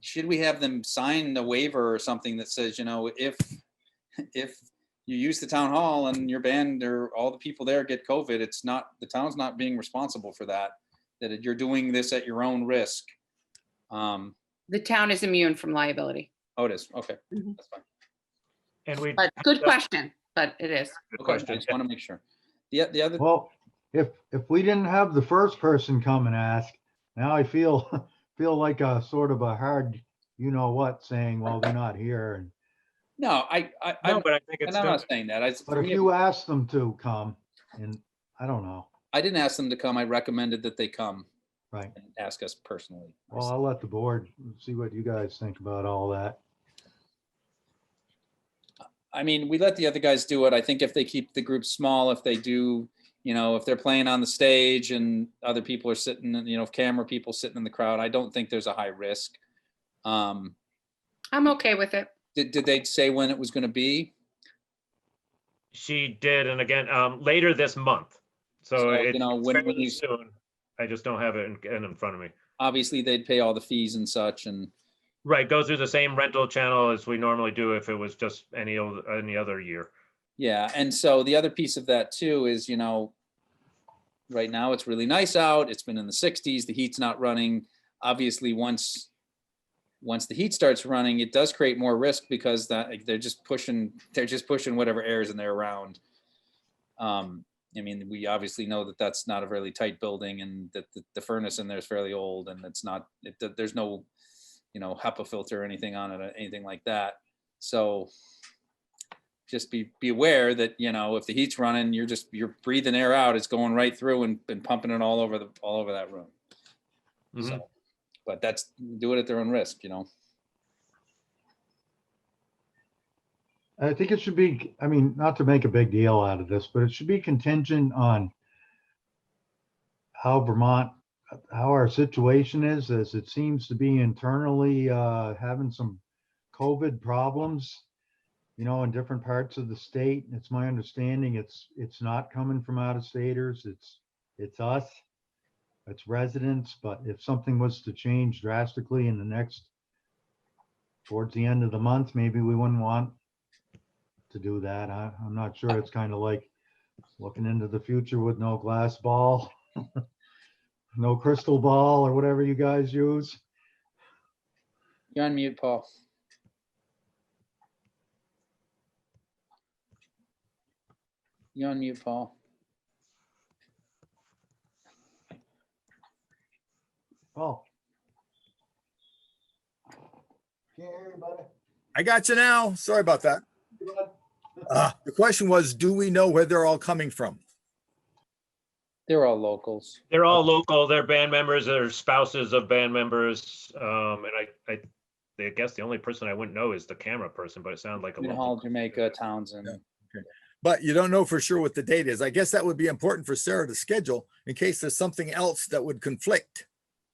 should we have them sign a waiver or something that says, you know, if you use the town hall and your band or all the people there get COVID, it's not, the town's not being responsible for that, that you're doing this at your own risk. The town is immune from liability. Oh, it is. Okay, Mhm. that's fine. And we, But good question, but it is. good Okay, I question. just want to make sure. The other, Well, if we didn't have the first person come and ask, now I feel like a sort of a hard, you know what, saying, well, they're not here. And no, No, but I think and it's I'm still, not saying that. but For if me, you ask them to come, and I don't know, I didn't ask them to come. I recommended that they come right? and ask us personally. Well, I'll let the board see what you guys think about all that. I mean, we let the other guys do it. I think if they keep the group small, if they do, you know, if they're playing on the stage and other people are sitting, you know, camera people sitting in the crowd, I don't think there's a high risk. I'm okay with it. Did they say when it was going to be? she did, and again, later this month. So So, you it's know, when fairly you- soon. I just don't have it in front of me. Obviously, they'd pay all the fees and such, and Right, go through the same rental channel as we normally do if it was just any other year. yeah. And so the other piece of that too is, you know, right now it's really nice out. It's been in the 60s. The heat's not running. Obviously, once the heat starts running, it does create more risk because that they're just pushing whatever air is in there around. I mean, we obviously know that that's not a really tight building, and that the furnace in there is fairly old, and it's not, there's no, you know, HEPA filter or anything on it, or anything like that. So just be aware that, you know, if the heat's running, you're breathing air out, it's going right through and pumping it all over that room. Mhm. So, but do it at their own risk, you know. I think it should be, I mean, not to make a big deal out of this, but it should be contingent on how our situation is, as it seems to be internally having some COVID problems, you know, in different parts of the state. It's my understanding it's not coming from out of staters. It's us, it's residents. But if something was to change drastically in the towards the end of the month, maybe we wouldn't want to do that. I'm not sure. It's kind of like looking into the future with no glass ball, no crystal ball, or whatever you guys use. You're on mute, Paul. You're on mute, Paul. Oh. Can't hear you, buddy. I got you now. Sorry about that. The question was, do we know where they're all coming from? They're all locals. They're all local, they're band members, they're spouses of band members. And I guess the only person I wouldn't know is the camera person, but it sounded like a Green local. Hall, Jamaica, Townsend. Yeah. But you don't know for sure what the date is. I guess that would be important for Sarah to schedule in case there's something else that would conflict.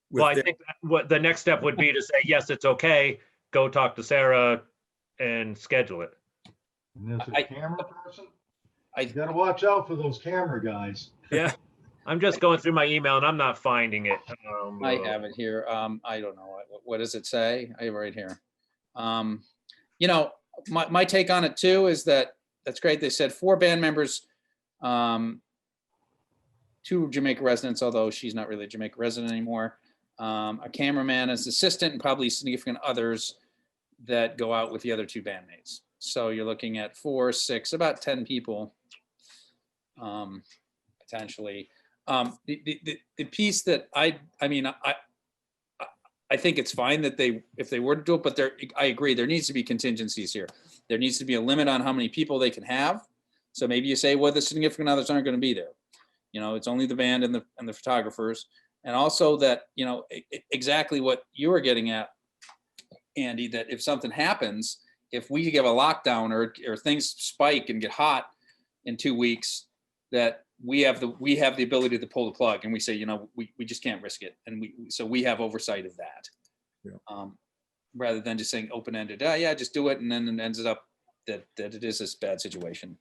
with Well, I their- think what the next step would be to say, yes, it's okay, go talk to Sarah and schedule it. And there's I- a camera person. I- You gotta watch out for those camera guys. Yeah, I'm just going through my email and I'm not finding it. I have it here. I don't know. What does it say? I have it right here. You know, my take on it too is that's great. They said 4 band members, 2 Jamaica residents, although she's not really a Jamaica resident anymore. A cameraman as assistant, and probably significant others that go out with the other 2 bandmates. So you're looking at 4, 6, about 10 people, potentially. The piece that I think it's fine that if they were to do it, but I agree, there needs to be contingencies here. There needs to be a limit on how many people they can have. So maybe you say, well, the significant others aren't going to be there. You know, it's only the band and the photographers. And also that, you know, exactly what you were getting at, Andy, that if something happens, if we give a lockdown or things spike and get hot in 2 weeks, that we have the ability to pull the plug, and we say, we just can't risk it. And so we have oversight of that. Yeah. Rather than just saying open-ended, yeah, just do it. And then it ends up that it is a bad situation.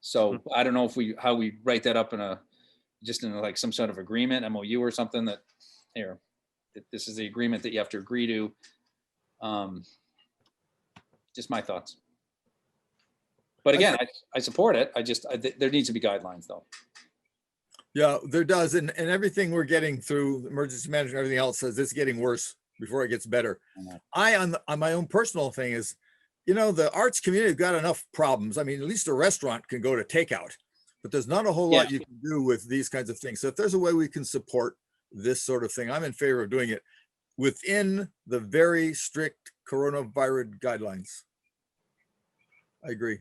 So I don't know how we write that up in like some sort of agreement, MOU or something that this is the agreement that you have to agree to. Just my thoughts. But again, I support it. There needs to be guidelines though. Yeah, there does. And everything we're getting through emergency management, everything else says it's getting worse before it gets better. On my own personal thing is, the arts community got enough problems. I mean, at least a restaurant can go to takeout, but there's not a whole lot you can do with these kinds of things. So if there's a way we can support this sort of thing, I'm in favor of doing it within the very strict coronavirus guidelines. I agree.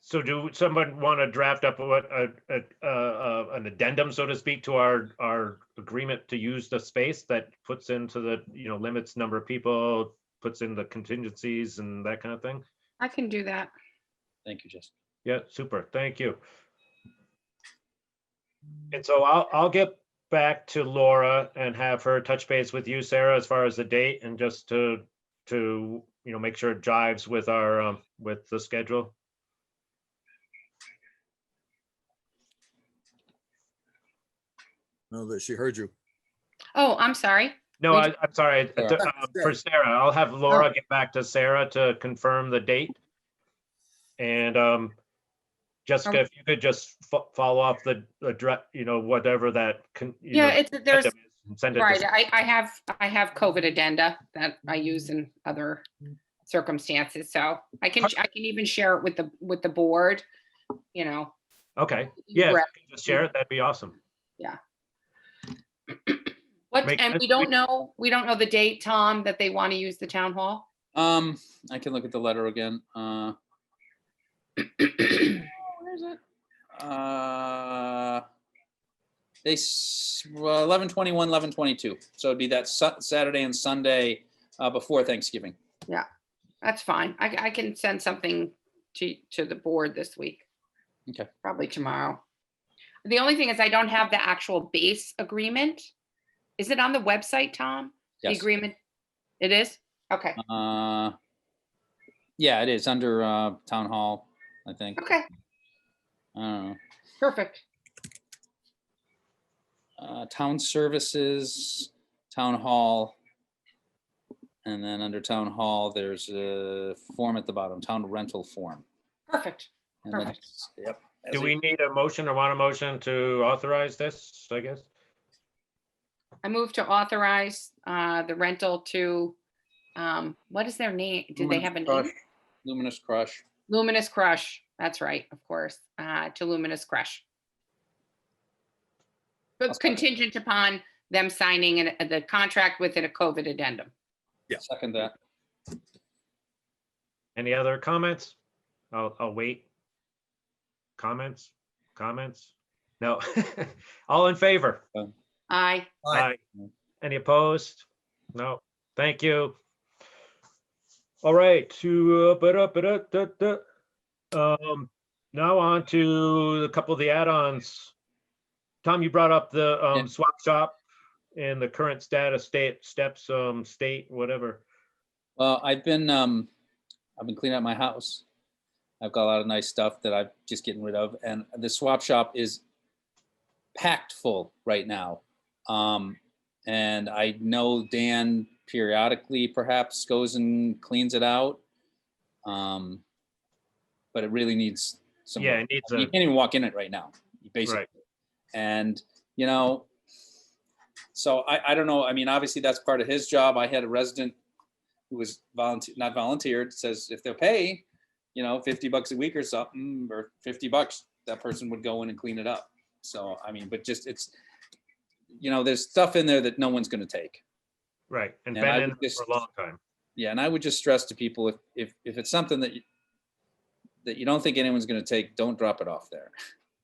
So do someone want to draft up an addendum, so to speak, to our agreement to use the space that puts into the, limits number of people, puts in the contingencies and that kind of thing? I can do that. Thank you, Jessica. Yeah, super. Thank you. And so I'll get back to Laura and have her touch base with you, Sarah, as far as the date, and just to make sure it jives with our with the schedule. No, that she heard you. Oh, I'm sorry. No, I'm sorry. For Sarah, I'll have Laura get back to Sarah to confirm the date. And Jessica, if you could just follow up the address, whatever that There's send it right. to, I have COVID addenda that I use in other circumstances, so I can even share it with the board. Okay, yeah, if you can just share it. That'd be awesome. Yeah. Make sense. We don't know the date, Tom, that they want to use the town hall. I can look at the letter again. Where is it? They 11/21, 11/22. So it'd be that Saturday and Sunday before Thanksgiving. Yeah, that's fine. I can send something to the board this week. Okay. Probably tomorrow. The only thing is I don't have the actual base agreement. Is it on the website, Tom? Yes. The agreement? It is? Okay. Yeah, it is under town hall, I think. Okay. I don't know. Perfect. Town services, town hall. And then under town hall, there's a form at the bottom, town rental form. Perfect. And Perfect. Yep. Do we need a motion or want a motion to authorize this, I guess? I move to authorize the rental to, what is their name? Do they have a name? Luminous Crush. Luminous Crush. That's right, of course, to Luminous Crush. But contingent upon them signing the contract within a COVID addendum. Yeah. Second that. Any other comments? I'll wait. Comments? No. All in favor? Aye. Aye. Any opposed? No. Thank you. All right. Now on to a couple of the add-ons. Tom, you brought up the swap shop and the current status, steps, state, whatever. Well, I've been cleaning up my house. I've got a lot of nice stuff that I'm just getting rid of, and the swap shop is packed full right now. And I know Dan periodically perhaps goes and cleans it out. But it really needs some. Yeah, it needs you can't even walk in it right now, basically. Right. And so I don't know. I mean, obviously that's part of his job. I had a resident who was not volunteered, says if they'll pay, $50 a week or something, or $50, that person would go in and clean it up. So, I mean, but just it's, there's stuff in there that no one's going to take. Right. And been in for a long time. Yeah. And I would just stress to people, if it's something that you don't think anyone's going to take, don't drop it off there.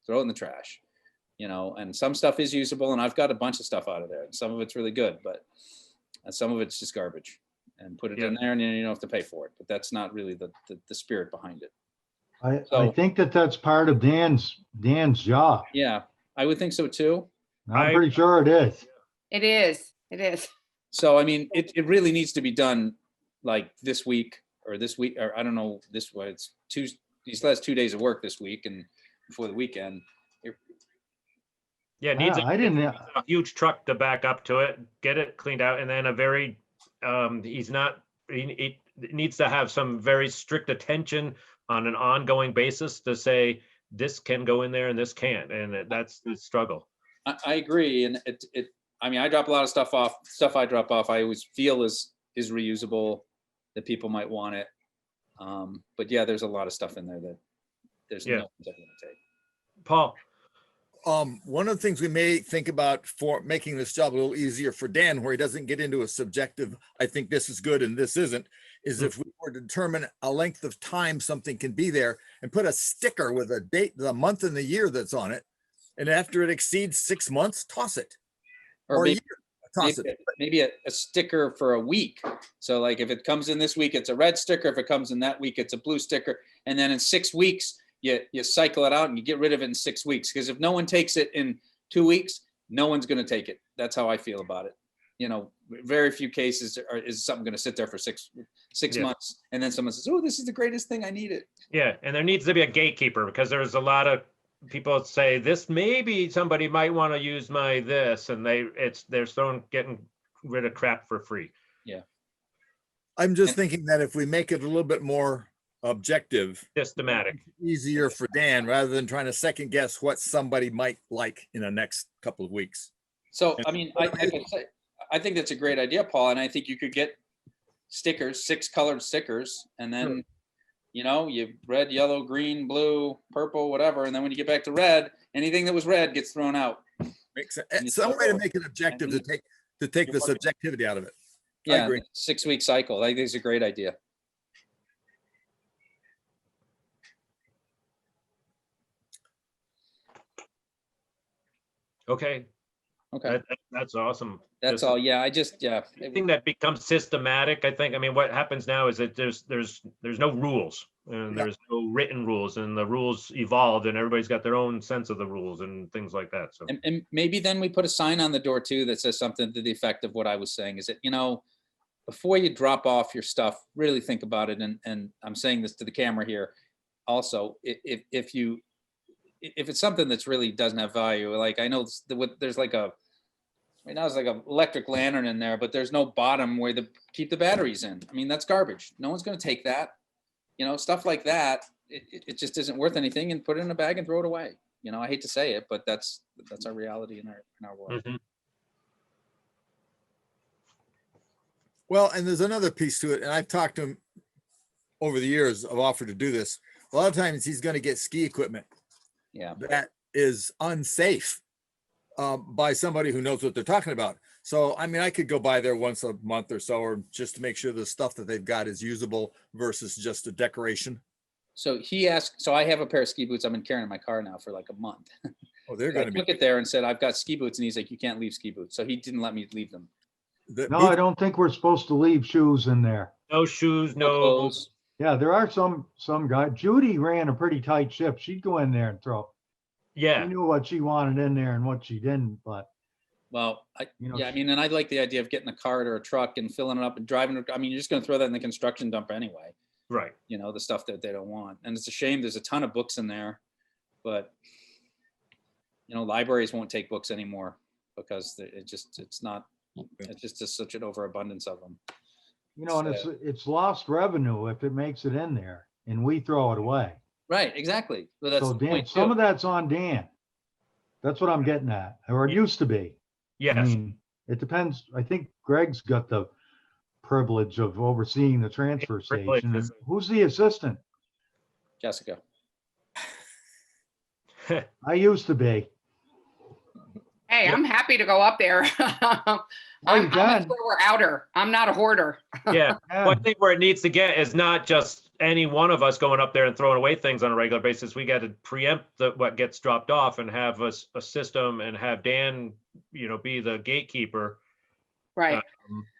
Throw it in the trash, and some stuff is usable, and I've got a bunch of stuff out of there, and some of it's really good, but And some of it's just garbage, and put it in there, and then you don't have to pay for it. But that's not really the spirit behind it. I So- think that that's part of Dan's job. Yeah, I would think so too. I'm pretty sure it is. It is. It is. So, I mean, it really needs to be done like this week, or I don't know, this way, it's these last 2 days of work this week and before the weekend. Yeah, it needs I didn't, a huge truck to back up to it, get it cleaned out, and then a very, he needs to have some very strict attention on an ongoing basis to say, this can go in there and this can't, and that's the struggle. I agree, and I mean, I drop a lot of stuff off. Stuff I drop off, I always feel is reusable, that people might want it. But yeah, there's a lot of stuff in there that there's no one's ever gonna take. Paul? One of the things we may think about for making this job a little easier for Dan, where he doesn't get into a subjective, I think this is good and this isn't, is if we were to determine a length of time something can be there and put a sticker with a date, the month and the year that's on it. And after it exceeds 6 months, toss it. Or a maybe, year, toss it. maybe a sticker for a week. So like if it comes in this week, it's a red sticker. If it comes in that week, it's a blue sticker. And then in 6 weeks, you cycle it out and you get rid of it in 6 weeks. Because if no one takes it in 2 weeks, no one's going to take it. That's how I feel about it. You know, very few cases is something going to sit there for six months. And then someone says, oh, this is the greatest thing. I need it. Yeah, and there needs to be a gatekeeper, because there's a lot of people say this, maybe somebody might want to use my this, and they're getting rid of crap for free. Yeah. I'm just thinking that if we make it a little bit more objective, Systematic. easier for Dan, rather than trying to second guess what somebody might like in the next couple of weeks. So, I mean, I think that's a great idea, Paul. And I think you could get stickers, 6 colored stickers, and then, you know, you red, yellow, green, blue, purple, whatever. And then when you get back to red, anything that was red gets thrown out. Makes sense. Some way to make it objective to take the subjectivity out of it. I Yeah, agree. 6-week cycle. I think it's a great idea. Okay, Okay, that's awesome. that's Just all. Yeah, Thing that becomes systematic, I think. I mean, what happens now is that there's no rules, and there's no written rules, and the rules evolved, and everybody's got their own sense of the rules and things like that. So and maybe then we put a sign on the door too that says something to the effect of what I was saying, is that, you know, before you drop off your stuff, really think about it. And I'm saying this to the camera here also, if it's something that's really doesn't have value, like I know there's like right now it's like an electric lantern in there, but there's no bottom where keep the batteries in. I mean, that's garbage. No one's going to take that. You know, stuff like that. It just isn't worth anything, and put it in a bag and throw it away. You know, I hate to say it, but that's our reality in our world. Mhm. Well, and there's another piece to it, and I've talked to him over the years. I've offered to do this. A lot of times he's going to get ski equipment Yeah. that is unsafe by somebody who knows what they're talking about. So, I mean, I could go by there once a month or so, or just to make sure the stuff that they've got is usable versus just a decoration. So he asked, so I have a pair of ski boots I've been carrying in my car now for like a month. Oh, they're I going to be. took it there and said, I've got ski boots. And he's like, you can't leave ski boots. So he didn't let me leave them. No, I don't think we're supposed to leave shoes in there. no shoes, No no. clothes. Yeah, there are some guy. Judy ran a pretty tight ship. She'd go in there and throw. She Yeah, knew what she wanted in there and what she didn't, but Well, You know, yeah, I mean, and I like the idea of getting a cart or a truck and filling it up and driving it. I mean, you're just going to throw that in the construction dump anyway, right. you know, the stuff that they don't want. And it's a shame. There's a ton of books in there, but you know, libraries won't take books anymore because it's just such an overabundance of them. you know, and it's lost revenue if it makes it in there and we throw it away. Right, exactly. Well, that's So the Dan, point some too. of that's on Dan. That's what I'm getting at, or it used to be. I Yes, mean, it depends. I think Greg's got the privilege of overseeing the transfer privilege station. is- Who's the assistant? Jessica. I used to be. Hey, I'm happy to go up there. I'm a can. thrower outer. I'm not a hoarder. yeah. Yeah. Well, I think where it needs to get is not just any one of us going up there and throwing away things on a regular basis. We got to preempt what gets dropped off and have a system, and have Dan, you know, be the gatekeeper. Right.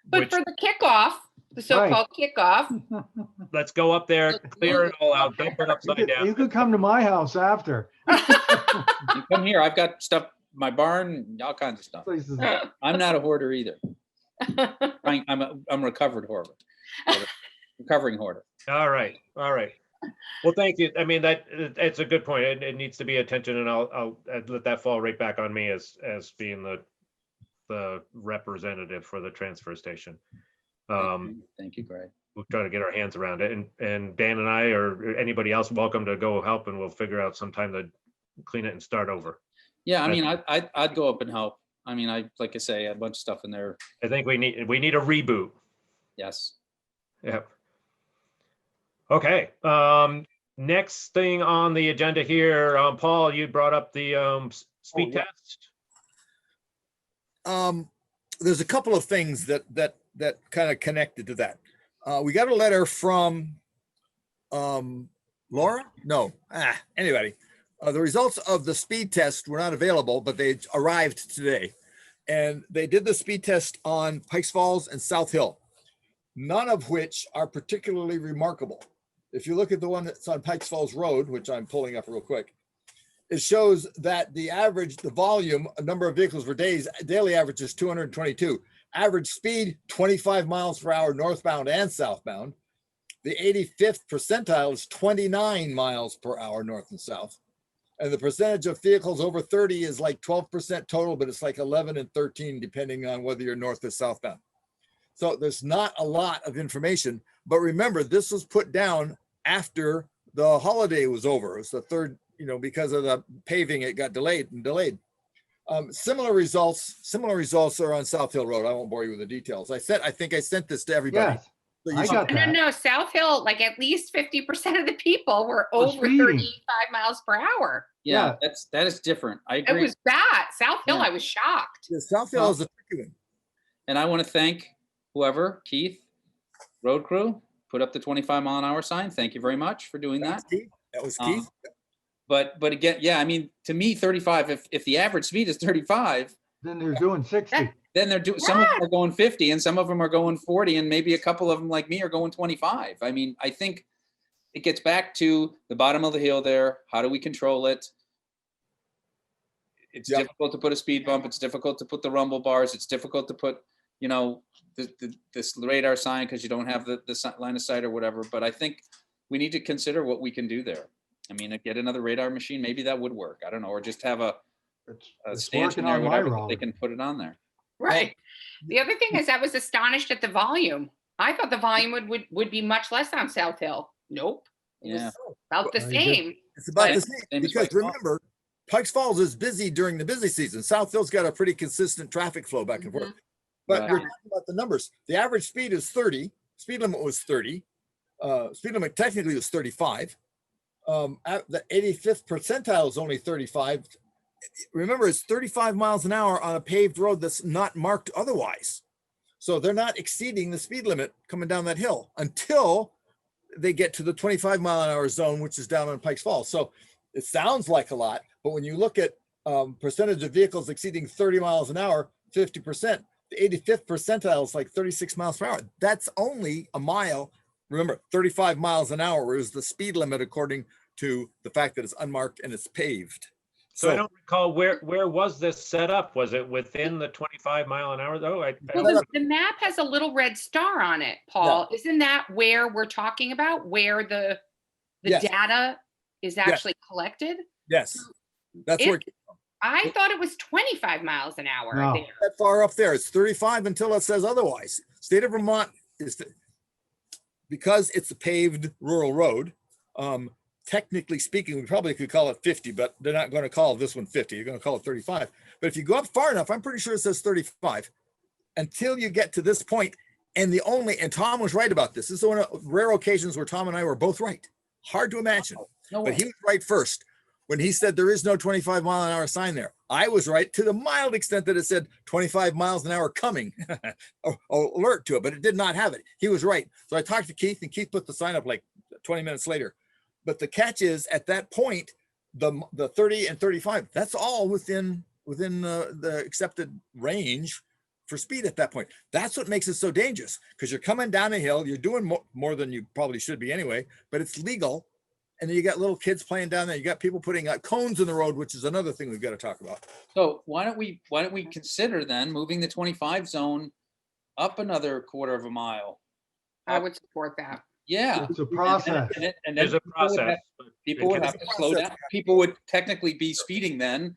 But which, for the kickoff, the so-called kickoff, let's go up there, clear it all out, dump it upside down. You could come to my house after. You come here, I've got stuff, my barn, all kinds of stuff. Places. I'm not a hoarder either. I'm a recovered hoarder. Recovering hoarder. All right, all right. Well, thank you. I mean, it's a good point. It needs to be attention, and I'll let that fall right back on me as being the representative for the transfer station. Thank you, Greg. We'll try to get our hands around it, and Dan and I or anybody else welcome to go help, and we'll figure out some time to clean it and start over. Yeah, I mean, I'd go up and help. I mean, like I say, a bunch of stuff in there. I think we need a reboot. Yes. Yep. Okay. Next thing on the agenda here, Paul, you brought up the speed test. There's a couple of things that kind of connected to that. We got a letter from Laura? No. Anybody. The results of the speed test were not available, but they arrived today. And they did the speed test on Pikes Falls and South Hill, none of which are particularly remarkable. If you look at the one that's on Pikes Falls Road, which I'm pulling up real quick, it shows that the volume, a number of vehicles per daily average is 222. Average speed, 25 miles per hour northbound and southbound. The 85th percentile is 29 miles per hour north and south. And the percentage of vehicles over 30 is like 12% total, but it's like 11 and 13, depending on whether you're north or southbound. So there's not a lot of information, but remember, this was put down after the holiday was over. It's the third, because of the paving, it got delayed. Similar results are on South Hill Road. I won't bore you with the details. I think I sent this to everybody. Yes, So I got that. no, South Hill, like at least 50% of the people were over speeding. 35 miles per hour. Yeah, that is different. I It agree. was bad. South Hill, Yeah. I was shocked. Yeah, South Hill is a tricky one. And I want to thank whoever, Keith, road crew, put up the 25-mile-an-hour sign. Thank you very much for doing that. That was Keith. But again, yeah, I mean, to me, 35, if the average speed is 35, Then they're doing 60. then they're doing, some of them are going 50 and some of them are going 40 and maybe a couple of them like me are going 25. I mean, I think it gets back to the bottom of the hill there. How do we control it? It's difficult to put a speed bump. It's difficult to put the rumble bars. It's difficult to put, this radar sign because you don't have the line of sight or whatever. But I think we need to consider what we can do there. I mean, get another radar machine. Maybe that would work. I don't know. Or just have a It's stanchion working there, on my whatever, that road. they can put it on there. Right. The other thing is I was astonished at the volume. I thought the volume would be much less on South Hill. Nope. It was Yeah. about the Well, same. It's about Right. the same, Same as because Pikes Falls. remember, Pikes Falls is busy during the busy season. South Hill's got a pretty consistent traffic flow back and forth. But Right. we're talking about the numbers. The average speed is 30. Speed limit was 30. Speed limit technically was 35. The 85th percentile is only 35. Remember, it's 35 miles an hour on a paved road that's not marked otherwise. So they're not exceeding the speed limit coming down that hill until they get to the 25-mile-an-hour zone, which is down on Pikes Falls. So it sounds like a lot, but when you look at percentage of vehicles exceeding 30 miles an hour, 50%, the 85th percentile is like 36 miles per hour. That's only a mile. Remember, 35 miles an hour is the speed limit according to the fact that it's unmarked and it's paved. So I don't recall where was this set up? Was it within the 25-mile-an-hour though? Well, the map has a little red star on it, Paul. Isn't that where we're talking about, where the Yes. data is actually collected? Yes, that's where I thought it was 25 miles an hour No. there. that far up there. It's 35 until it says otherwise. State of Vermont is because it's a paved rural road. Technically speaking, we probably could call it 50, but they're not going to call this one 50. You're going to call it 35. But if you go up far enough, I'm pretty sure it says 35 until you get to this point. And Tom was right about this. This is one of rare occasions where Tom and I were both right. Hard to imagine, No but way. he was right first when he said there is no 25-mile-an-hour sign there. I was right to the mild extent that it said 25 miles an hour coming, alert to it, but it did not have it. He was right. So I talked to Keith, and Keith put the sign up like 20 minutes later. But the catch is, at that point, the 30 and 35, that's all within the accepted range for speed at that point. That's what makes it so dangerous, because you're coming down a hill, you're doing more than you probably should be anyway, but it's legal. And then you got little kids playing down there. You got people putting cones in the road, which is another thing we've got to talk about. So why don't we consider then moving the 25 zone up another quarter of a mile? I would support that. Yeah. It's a process. And then There's a people would have- process. People would It's have a to slow process. down. People would technically be speeding then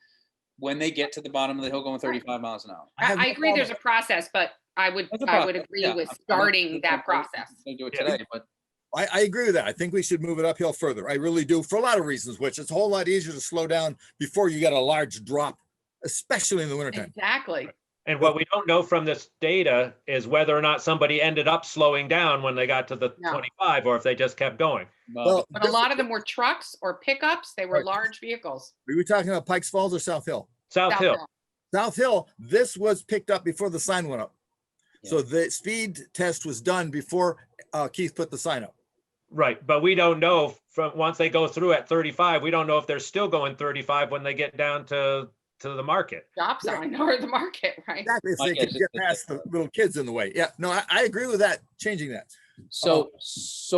when they get to the bottom of the hill going 35 miles an hour. have I no agree there's problem. a process, but I would There's a agree process, with yeah. starting that process. They do it Yeah. today, but I agree with that. I think we should move it uphill further. I really do, for a lot of reasons, which it's a whole lot easier to slow down before you get a large drop, especially in the wintertime. Exactly. And what we don't know from this data is whether or not somebody ended up slowing down when they got to the No. 25, or if they just kept going. Well, But a lot of them were trucks or pickups. They were Right. large vehicles. were we talking about Pikes Falls or South Hill? South South Hill. Hill. South Hill, this was picked up before the sign went up. So Yeah. the speed test was done before Keith put the sign up. Right, but we don't know from, once they go through at 35, we don't know if they're still going 35 when they get down to the market. Stop sign or the market, right? Exactly, if My they guess can is get that- past the little kids in the way. Yeah, no, I agree with that, changing that. so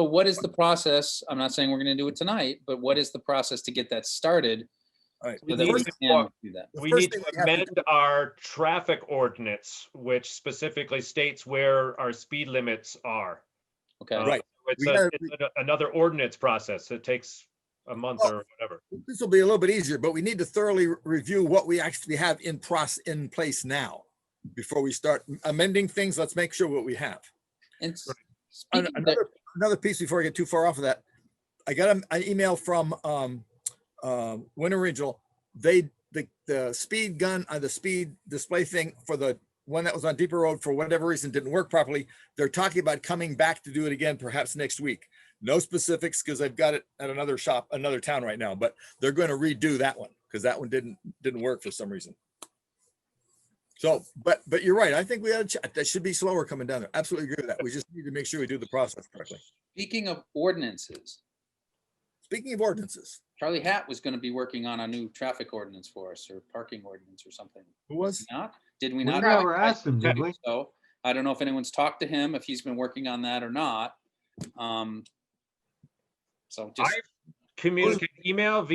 what is the process? I'm not saying we're gonna do it tonight, but what is the process to get that started? All right. We So that we need can do that. The We first need thing to we have to amend our traffic ordinance, which specifically states where our speed limits are. Okay. Right. It's We gotta another ordinance process. It takes a month Well, or whatever. This will be a little bit easier, but we need to thoroughly review what we actually have in place now. Before we start amending things, let's make sure what we have. And speaking of that- Another piece before I get too far off of that. I got an email from Winter Regional. The speed gun, the speed display thing for the one that was on Deeper Road for whatever reason didn't work properly. They're talking about coming back to do it again, perhaps next week. No specifics because I've got it at another shop, another town right now, but they're going to redo that one because that one didn't work for some reason. So, but you're right. I think that should be slower coming down there. Absolutely agree with that. We just need to make sure we do the process correctly. Speaking of ordinances, Speaking of ordinances, Charlie Hatt was gonna be working on a new traffic ordinance for us, or parking ordinance or something. who was? Not? Did we We not? never asked him, did we? So I don't know if anyone's talked to him, if he's been working on that or not. So just, I've communicated email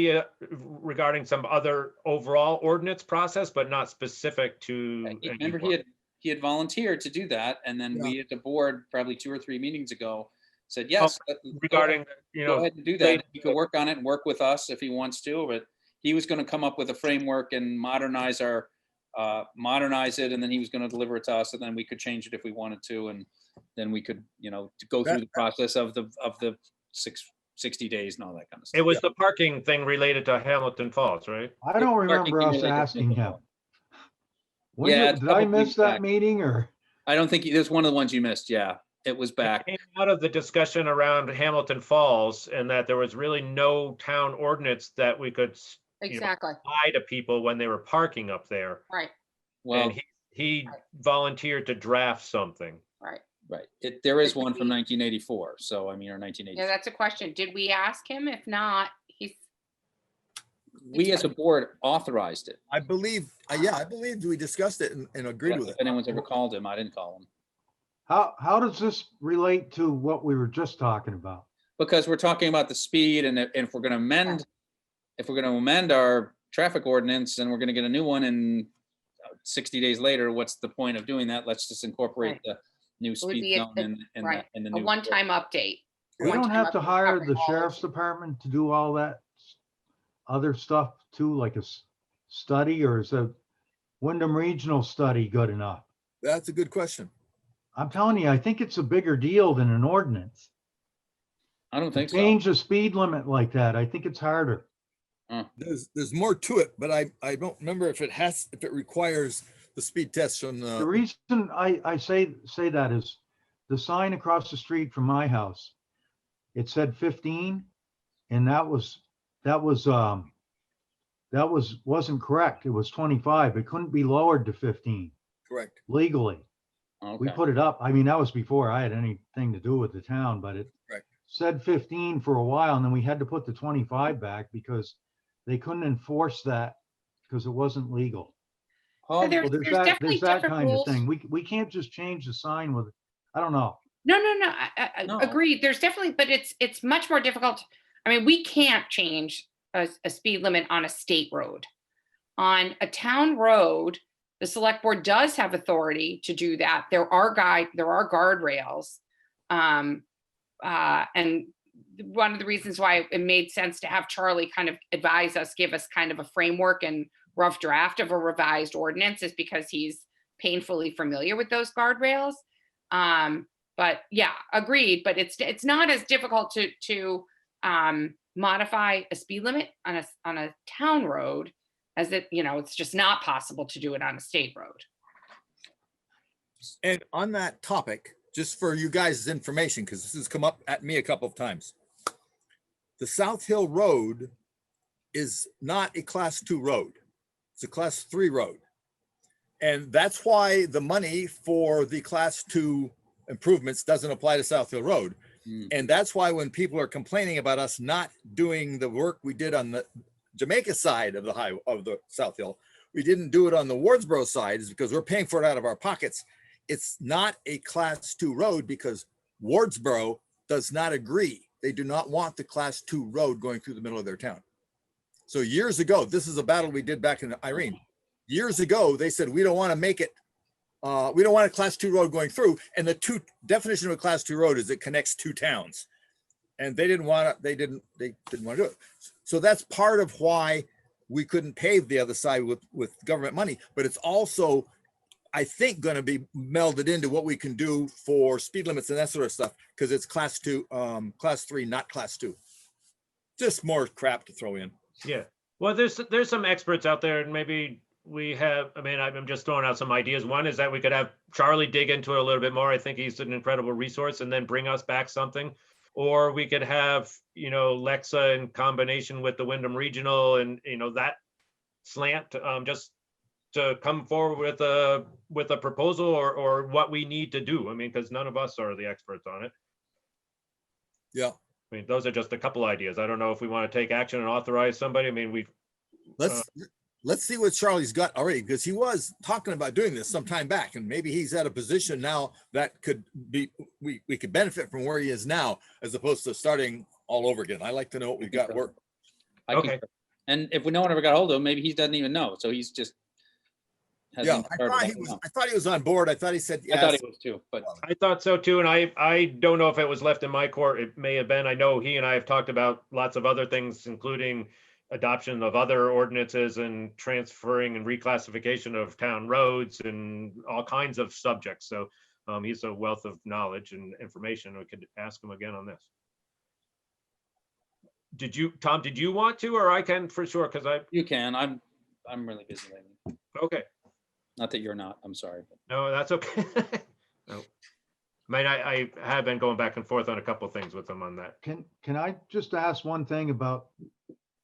regarding some other overall ordinance process, but not specific to. any remember one. he had volunteered to do that, and then Yeah. we at the board, probably 2 or 3 meetings ago, said, yes. Regarding, Go ahead and do that. He could work on it and work with us if he wants to, but he was gonna come up with a framework and modernize it, and then he was gonna deliver it to us, and then we could change it if we wanted to, and then we could, to go through the process of the 60 days and all that kind of stuff. It was the parking thing related to Hamilton Falls, right? I don't Parking remember us related to asking him. Hamilton. When Yeah, it's did I couple miss weeks that back. meeting or? I don't think, there's one of the ones you missed, yeah. It was back. Came out of the discussion around Hamilton Falls and that there was really no town ordinance that we could Exactly. apply to people when they were parking up there. Right. Well, And he volunteered to draft something. Right. right. There is one from 1984, so I mean, or Yeah, 1980. that's a question. Did we ask him? If not, he's, We as a board authorized it. I believe, I believe we discussed it and agreed with If it. anyone's ever called him, I didn't call him. How does this relate to what we were just talking about? Because we're talking about the speed, and if we're gonna amend our traffic ordinance, and we're gonna get a new one in 60 days later, what's the point of doing that? Let's just incorporate Right. the new would speed be a- zone in right. the a new. one-time update. We don't One-time have to update hire covering the all sheriff's those. department to do all that other stuff too, like a study, or is a Wyndham Regional study good enough? That's a good question. I'm telling you, I think it's a bigger deal than an ordinance. I don't think so. Change the speed limit like that. I think it's harder. There's more to it, but I don't remember if it requires the speed test from The the, reason I say that is the sign across the street from my house, it said 15, and that wasn't correct. It was 25. It couldn't be lowered to 15 correct. legally. We Okay. put it up. I mean, that was before I had anything to do with the town, but it Right. said 15 for a while, and then we had to put the 25 back because they couldn't enforce that because it wasn't legal. Paul, there- Well, there's definitely there's that different kind of rules. thing. We can't just change the sign with, I don't know. No, No. agreed. There's definitely, but it's much more difficult. I mean, we can't change a speed limit on a state road. On a town road, the select board does have authority to do that. There are guardrails. And one of the reasons why it made sense to have Charlie kind of advise us, give us kind of a framework and rough draft of a revised ordinance is because he's painfully familiar with those guardrails. But yeah, agreed. But it's not as difficult to modify a speed limit on a town road as it's just not possible to do it on a state road. And on that topic, just for you guys' information, because this has come up at me a couple of times. The South Hill Road is not a class 2 road. It's a class 3 road. And that's why the money for the class 2 improvements doesn't apply to South Hill Road. And that's why when people are complaining about us not doing the work we did on the Jamaica side of the highway of the South Hill, we didn't do it on the Wardsboro side, is because we're paying for it out of our pockets. It's not a class 2 road because Wardsboro does not agree. They do not want the class 2 road going through the middle of their town. So years ago, this is a battle we did back in Irene. Years ago, they said, we don't want to make it, we don't want a class 2 road going through. And the definition of a class 2 road is it connects 2 towns. And they didn't want to, they didn't want to do it. So that's part of why we couldn't pave the other side with government money, but it's also, I think, going to be melded into what we can do for speed limits and that sort of stuff, because it's class 2, class 3, not class 2. Just more crap to throw in. Yeah. Well, there's some experts out there, and maybe we have, I mean, I'm just throwing out some ideas. One is that we could have Charlie dig into it a little bit more. I think he's an incredible resource, and then bring us back something. Or we could have, Lexa in combination with the Wyndham Regional and, that slant, just to come forward with a proposal or what we need to do. I mean, because none of us are the experts on it. Yeah. I mean, those are just a couple ideas. I don't know if we want to take action and authorize somebody. I mean, Let's see what Charlie's got already, because he was talking about doing this some time back, and maybe he's at a position now that could be, we could benefit from where he is now, as opposed to starting all over again. I like to know what we've got work. Okay. And if no one ever got hold of him, maybe he doesn't even know. So he's just. Yeah, hasn't I started thought he was on board. I thought he said I thought yes. he was too, but I thought so too, and I don't know if it was left in my court. It may have been. I know he and I have talked about lots of other things, including adoption of other ordinances and transferring and reclassification of town roads and all kinds of subjects. So he's a wealth of knowledge and information. We could ask him again on this. Tom, did you want to, or I can for sure? Because you can. I'm really busy lately. Okay. Not that you're not. I'm sorry. No, that's okay. No. I mean, I have been going back and forth on a couple of things with him on that. Can I just ask one thing about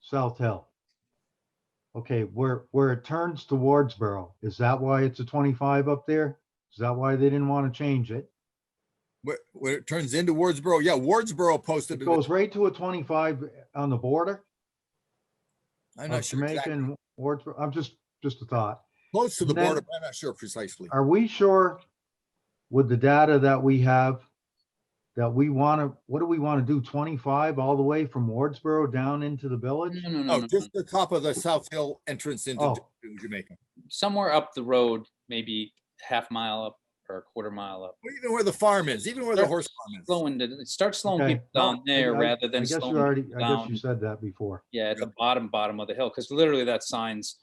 South Hill? Okay, where it turns to Wardsboro, is that why it's a 25 up there? Is that why they didn't want to change it? Where it turns into Wardsboro. Yeah, Wardsboro posted. It goes right to a 25 on the border. I'm not sure Jamaica exactly. and Wardsboro. I'm just a thought. Close to the And then- border, but I'm not sure precisely. Are we sure with the data that we have that we want to, what do we want to do? 25 all the way from Wardsboro down into the village? No, just the top of the South Hill entrance into Oh. Jamaica. Somewhere up the road, maybe half mile up or a quarter mile up. Or even where the farm is, even where the horse farm is. Start slowing Okay. people down Well, there rather I than guess you slowing already, people I guess you down. said that before. Yeah, at the bottom of the hill, because literally that sign's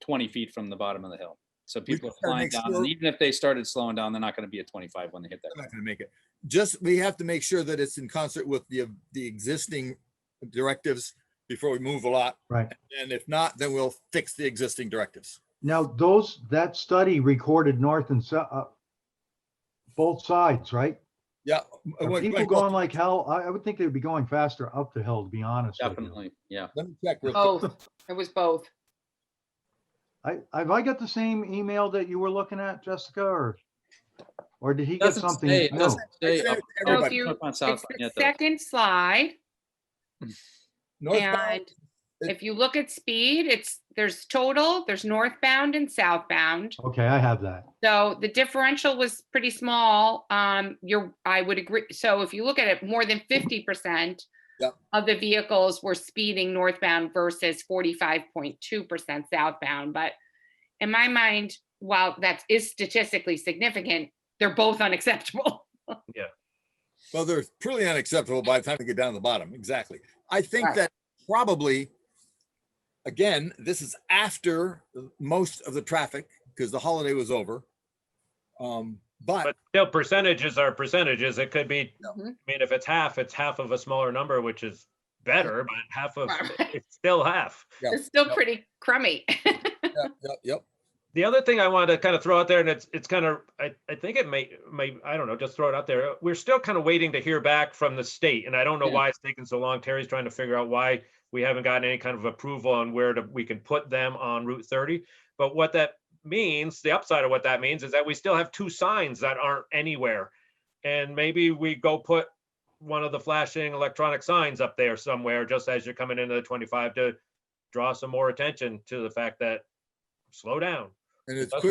20 feet from the bottom of the hill. So people are just gotta flying make down, sure- and even if they started slowing down, they're not going to be at 25 when they hit that. They're not gonna make it. Just, we have to make sure that it's in concert with the existing directives before we move a lot. Right. And if not, then we'll fix the existing directives. Now, that study recorded north and south, both sides, right? Yeah. Are people going like hell? I would think they'd be going faster up the hill, to be honest with you. Definitely, yeah. Let me check real quick. Both. It was both. Have I got the same email that you were looking at, Jessica, or did he get Doesn't something say- it new? doesn't say So up- if So if you, up on it's South the yet, though. second slide, Northbound, and If you look at speed, there's total, there's northbound and southbound. Okay, I have that. So the differential was pretty small. I would agree. So if you look at it, more than 50% Yep. of the vehicles were speeding northbound versus 45.2% southbound. But in my mind, while that is statistically significant, they're both unacceptable. Well, they're pretty unacceptable by the time you get down to the bottom. Exactly. I think Right. that probably, again, this is after most of the traffic because the holiday was over. But But still, percentages are percentages. It could be, Yeah. I mean, if it's half of a smaller number, which is better, but half of, Right. it's still half. Yeah. It's still Yep. pretty crummy. Yep. The other thing I wanted to kind of throw out there, and it's kind of, I think it may, I don't know, just throw it out there. We're still kind of waiting to hear back from the state, and I don't know Yeah. why it's taking so long. Terry's trying to figure out why we haven't gotten any kind of approval on where we can put them on Route 30. But what that means, the upside of what that means is that we still have 2 signs that aren't anywhere. And maybe we go put one of the flashing electronic signs up there somewhere, just as you're coming into the 25 to draw some more attention to the fact that slow down. And as That's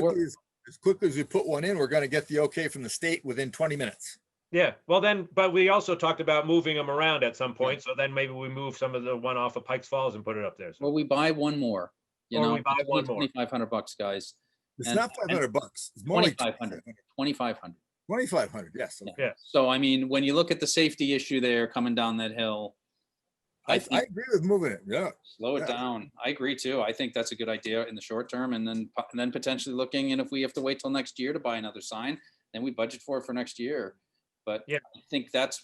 quickly as we put one in, we're going to get the okay from the state within 20 minutes. Yeah, well then, but we also talked about moving them around at some point. So then maybe we move some of the one off of Pikes Falls and put it up there. So Well, we buy one more, you Or know, we buy one more. $2,500, guys. It's And- not $500. It's more like 2,500. 2,500. 2,500. Yes. Yeah. Yeah. So I mean, when you look at the safety issue there coming down that hill, I I think agree with moving it. Yeah. slow it yeah. down. I agree too. I think that's a good idea in the short term, and then potentially looking, and if we have to wait till next year to buy another sign, then we budget for it for next year. But Yeah. I think that's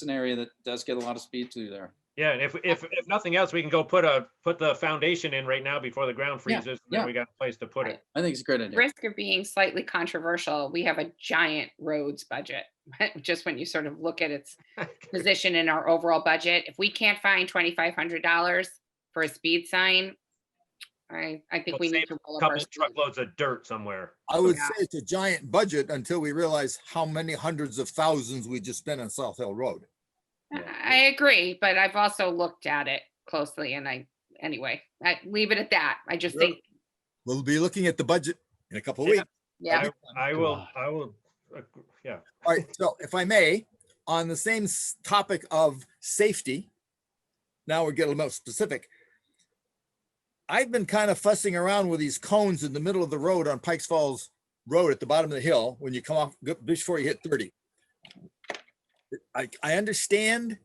an area that does get a lot of speed through there. yeah, and if nothing else, we can go put the foundation in right now before the ground Yeah, freezes. And yeah. then we got a place to put it. I think it's a great idea. Risk of being slightly controversial, we have a giant roads budget. Just when you sort of look at its position in our overall budget, if we can't find $2,500 for a speed sign, I think We'll we need save to roll a up couple our sleeves. truckloads of dirt somewhere. I would Yeah. say it's a giant budget until we realize how many hundreds of thousands we just spent on South Hill Road. I agree, but I've also looked at it closely and I leave it at that. I just Sure. think, We'll be looking at the budget in a couple of Yeah. weeks. yeah, I will, yeah. All right, so if I may, on the same topic of safety, now we're getting a little more specific. I've been kind of fussing around with these cones in the middle of the road on Pikes Falls Road at the bottom of the hill when you come off before you hit 30. I understand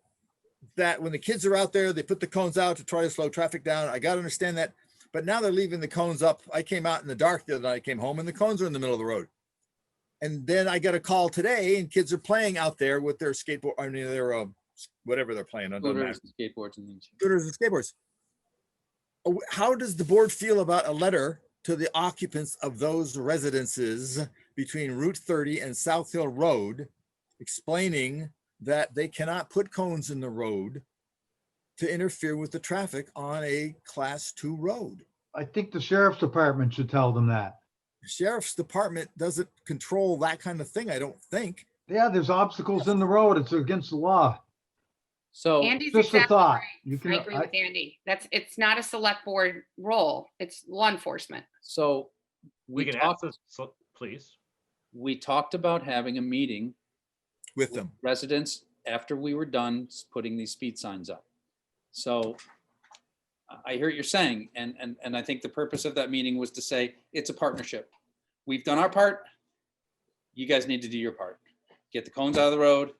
that when the kids are out there, they put the cones out to try to slow traffic down. I got to understand that. But now they're leaving the cones up. I came out in the dark the other night, I came home and the cones are in the middle of the road. And then I got a call today and kids are playing out there with their skateboard, I mean, their whatever they're playing on. Scooters and skateboards and things. Scooters and skateboards. How does the board feel about a letter to the occupants of those residences between Route 30 and South Hill Road explaining that they cannot put cones in the road to interfere with the traffic on a Class 2 road? I think the sheriff's department should tell them that. The sheriff's department doesn't control that kind of thing, I don't think. Yeah, there's obstacles in the road. It's against the law. So Andy's Just a exactly thought. right. You can, I agree with Andy. It's not a select board role. It's law enforcement. so We we can talked, ask this, please. we talked about having a meeting With with them. residents after we were done putting these speed signs up. So I hear what you're saying, and I think the purpose of that meeting was to say, it's a partnership. We've done our part. You guys need to do your part. Get the cones out of the road.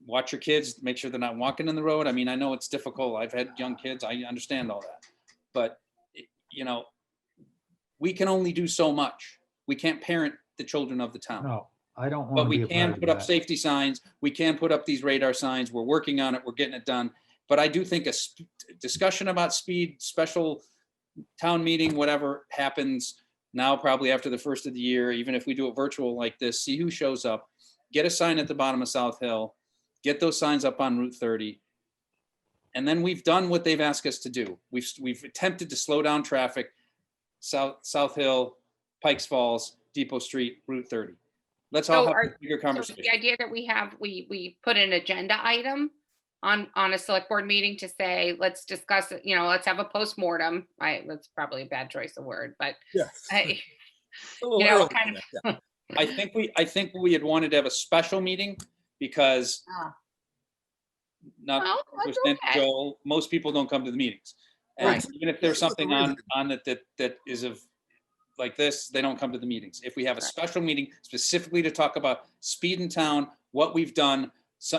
Watch your kids, make sure they're not walking in the road. I mean, I know it's difficult. I've had young kids. I understand all that. But, you know, we can only do so much. We can't parent the children of the town. no, I don't want But to be we a can part put of up that. safety signs. We can put up these radar signs. We're working on it. We're getting it done. But I do think a discussion about speed, special town meeting, whatever happens now, probably after the first of the year, even if we do it virtual like this, see who shows up, get a sign at the bottom of South Hill, get those signs up on Route 30. And then we've done what they've asked us to do. We've attempted to slow down traffic, South Hill, Pikes Falls, Depot Street, Route 30. Let's all So have a bigger So conversation. the idea that we put an agenda item on a select board meeting to say, let's discuss it, let's have a postmortem. That's probably a bad choice of word, but Yeah. I, A little early kind for of. that, yeah. I think we had wanted to have a special meeting because not Well, that's percent okay. Joel, most people don't come to the meetings. And Right. even if there's That's the something reason. on it that is of like this, they don't come to the meetings. If we have a Right. special meeting specifically to talk about speed in town, what we've done,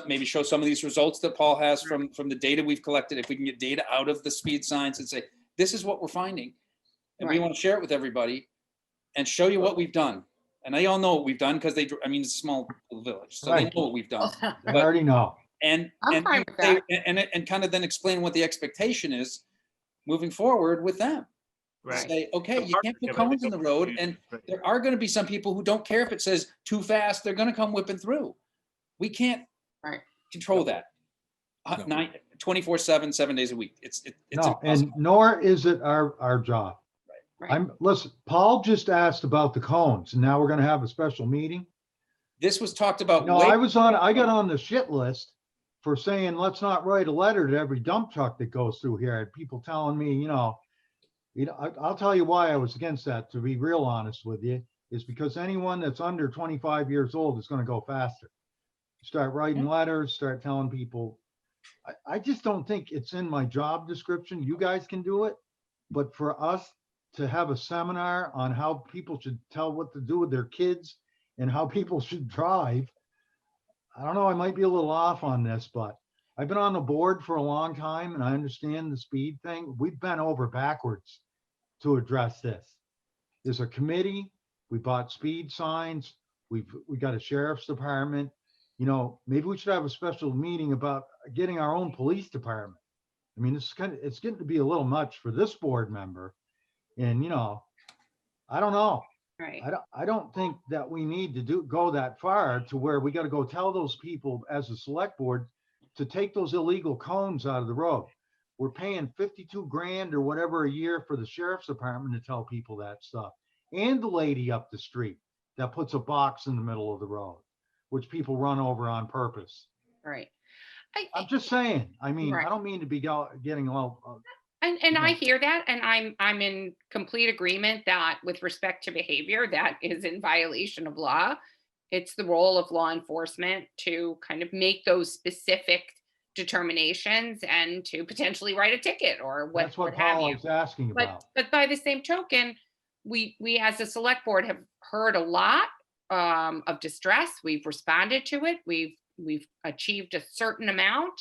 maybe show some of these results that Paul has from the data we've collected, if we can get data out of the speed signs and say, this is what we're finding. And we Right. want to share it with everybody and show you what we've done. And they all know what we've done because it's a small little village, so they Right. know what we've done. I But- already know. And I'm fine with that. and kind of then explain what the expectation is moving forward with them. Right. Say, okay, The you can't put partnership, I think, cones in the road, is- and right. there are going to be some people who don't care if it says too fast, they're going to come whipping through. We can't Right. control that. No. 24/7, 7 days a week. It's No, and impossible. nor is it our job. Right. Listen, Paul just asked about the cones and now we're gonna have a special meeting. This was talked about. No, way- I got on the shit list for saying, let's not write a letter to every dump truck that goes through here. And people telling me, I'll tell you why I was against that, to be real honest with you, is because anyone that's under 25 years old is gonna go faster. Start writing letters, start telling people. I just don't think it's in my job description. You guys can do it. But for us to have a seminar on how people should tell what to do with their kids and how people should drive, I don't know, I might be a little off on this, but I've been on the board for a long time and I understand the speed thing. We've bent over backwards to address this. There's a committee, we bought speed signs, we got a sheriff's department. Maybe we should have a special meeting about getting our own police department. I mean, it's getting to be a little much for this board member. And, I don't know. Right. I don't think that we need to go that far to where we got to go tell those people as a select board to take those illegal cones out of the road. We're paying 52 grand or whatever a year for the sheriff's department to tell people that stuff. And the lady up the street that puts a box in the middle of the road, which people run over on purpose. Right. I'm just saying, I mean, Right. I don't mean to be getting all, And I Yeah. hear that, and I'm in complete agreement that with respect to behavior that is in violation of law, it's the role of law enforcement to kind of make those specific determinations and to potentially write a ticket or that's what have Paul you. was asking about. But by the same token, we as a select board have heard a lot of distress. We've responded to it. We've achieved a certain amount.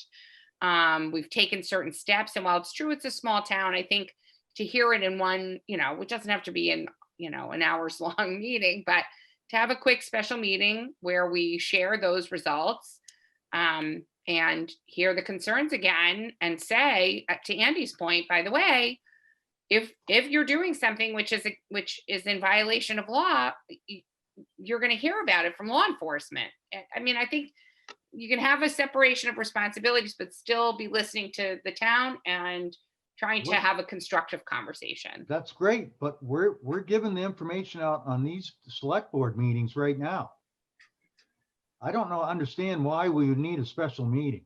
We've taken certain steps, and while it's true it's a small town, I think to hear it in one, it doesn't have to be in an hours long meeting, but to have a quick special meeting where we share those results and hear the concerns again and say, to Andy's point, by the way, if you're doing something which is in violation of law, you're going to hear about it from law enforcement. I mean, I think you can have a separation of responsibilities, but still be listening to the town and trying to What- have a constructive conversation. That's great, but we're giving the information out on these select board meetings right now. I don't understand why we would need a special meeting.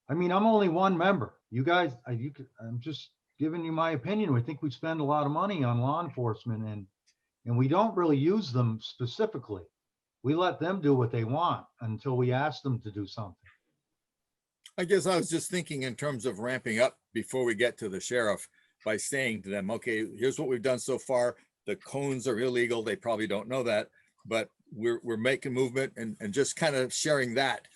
I mean, I'm only one member. You guys, I'm just giving you my opinion. I think we spend a lot of money on law enforcement and we don't really use them specifically. We let them do what they want until we ask them to do something. I guess I was just thinking in terms of ramping up before we get to the sheriff by saying to them, okay, here's what we've done so far. The cones are illegal. They probably don't know that, but we're making movement and just kind of sharing that.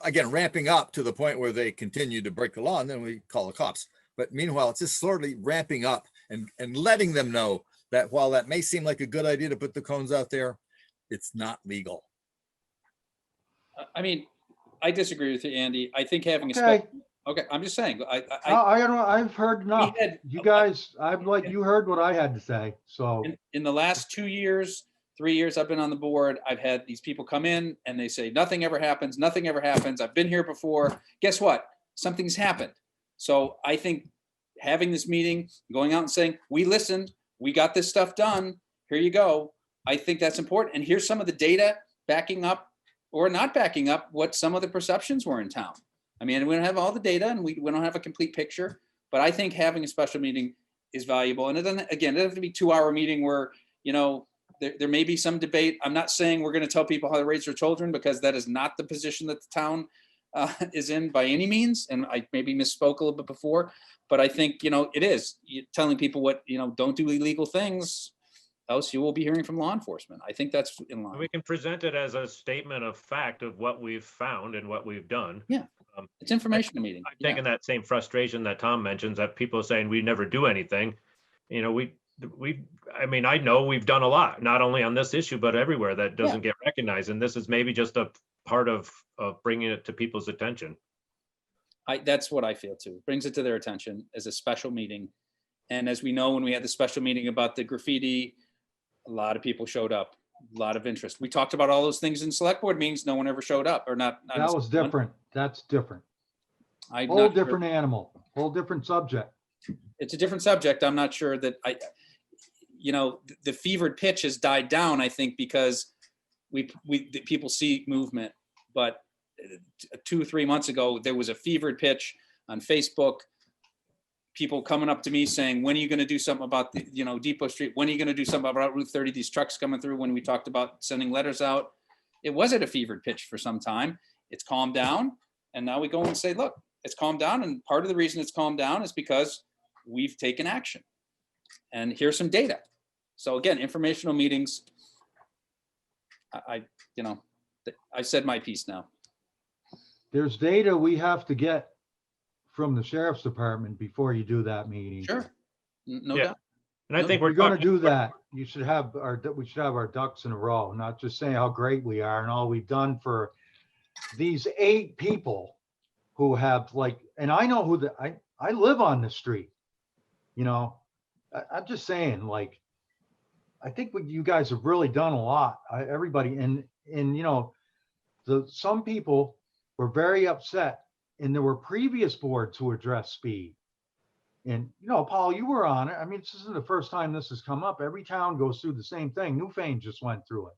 Again, ramping up to the point where they continue to break the law and then we call the cops. But meanwhile, it's just slowly ramping up and letting them know that while that may seem like a good idea to put the cones out there, it's not legal. I mean, I disagree with you, Andy. I think having a Okay, okay, I'm just saying, I don't know, I've heard enough. had- You guys, you heard what I had to say, so. in the last 2 years, 3 years I've been on the board, I've had these people come in and they say, nothing ever happens, nothing ever happens. I've been here before. Guess what? Something's happened. So I think having this meeting, going out and saying, we listened, we got this stuff done, here you go. I think that's important. And here's some of the data backing up or not backing up what some of the perceptions were in town. I mean, we don't have all the data and we don't have a complete picture, but I think having a special meeting is valuable. And it doesn't, again, it doesn't have to be 2-hour meeting where, you know, there may be some debate. I'm not saying we're going to tell people how to raise their children, because that is not the position that the town is in by any means. And I maybe misspoke a little bit before, but I think, you know, it is telling people what, you know, don't do illegal things, else you will be hearing from law enforcement. I think that's in line. We can present it as a statement of fact of what we've found and what we've done. Yeah. It's informational meeting. I've taken that same frustration that Tom mentions, that people are saying we never do anything. You know, I mean, I know we've done a lot, not only on this issue, but everywhere that doesn't get recognized. And this is maybe just a part of bringing it to people's attention. That's what I feel too. Brings it to their attention as a special meeting. And as we know, when we had the special meeting about the graffiti, a lot of people showed up, a lot of interest. We talked about all those things in select board meetings. No one ever showed up, or not. That was different. That's different. I'm Whole not sure. different animal, whole different subject. It's a different subject. I'm not sure that you know, the fevered pitch has died down, I think, because the people see movement. But 2 or 3 months ago, there was a fevered pitch on Facebook. People coming up to me saying, when are you going to do something about the, you know, Depot Street? When are you going to do something about Route 30? These trucks coming through, when we talked about sending letters out. It was at a fevered pitch for some time. It's calmed down. And now we go and say, look, it's calmed down. And part of the reason it's calmed down is because we've taken action. And here's some data. So again, informational meetings. You know, I said my piece now. There's data we have to get from the sheriff's department before you do that meeting. Sure. No Yeah. doubt. And I think If we're we're gonna talking- do that, we should have our ducks in a row, not just saying how great we are and all we've done for these 8 people who have, like, and I know who I live on the street, you know. I'm just saying, like, I think you guys have really done a lot, everybody, and you know, some people were very upset, and there were previous boards who addressed speed. And, you know, Paul, you were on it. I mean, this isn't the first time this has come up. Every town goes through the same thing. Newfane just went through it.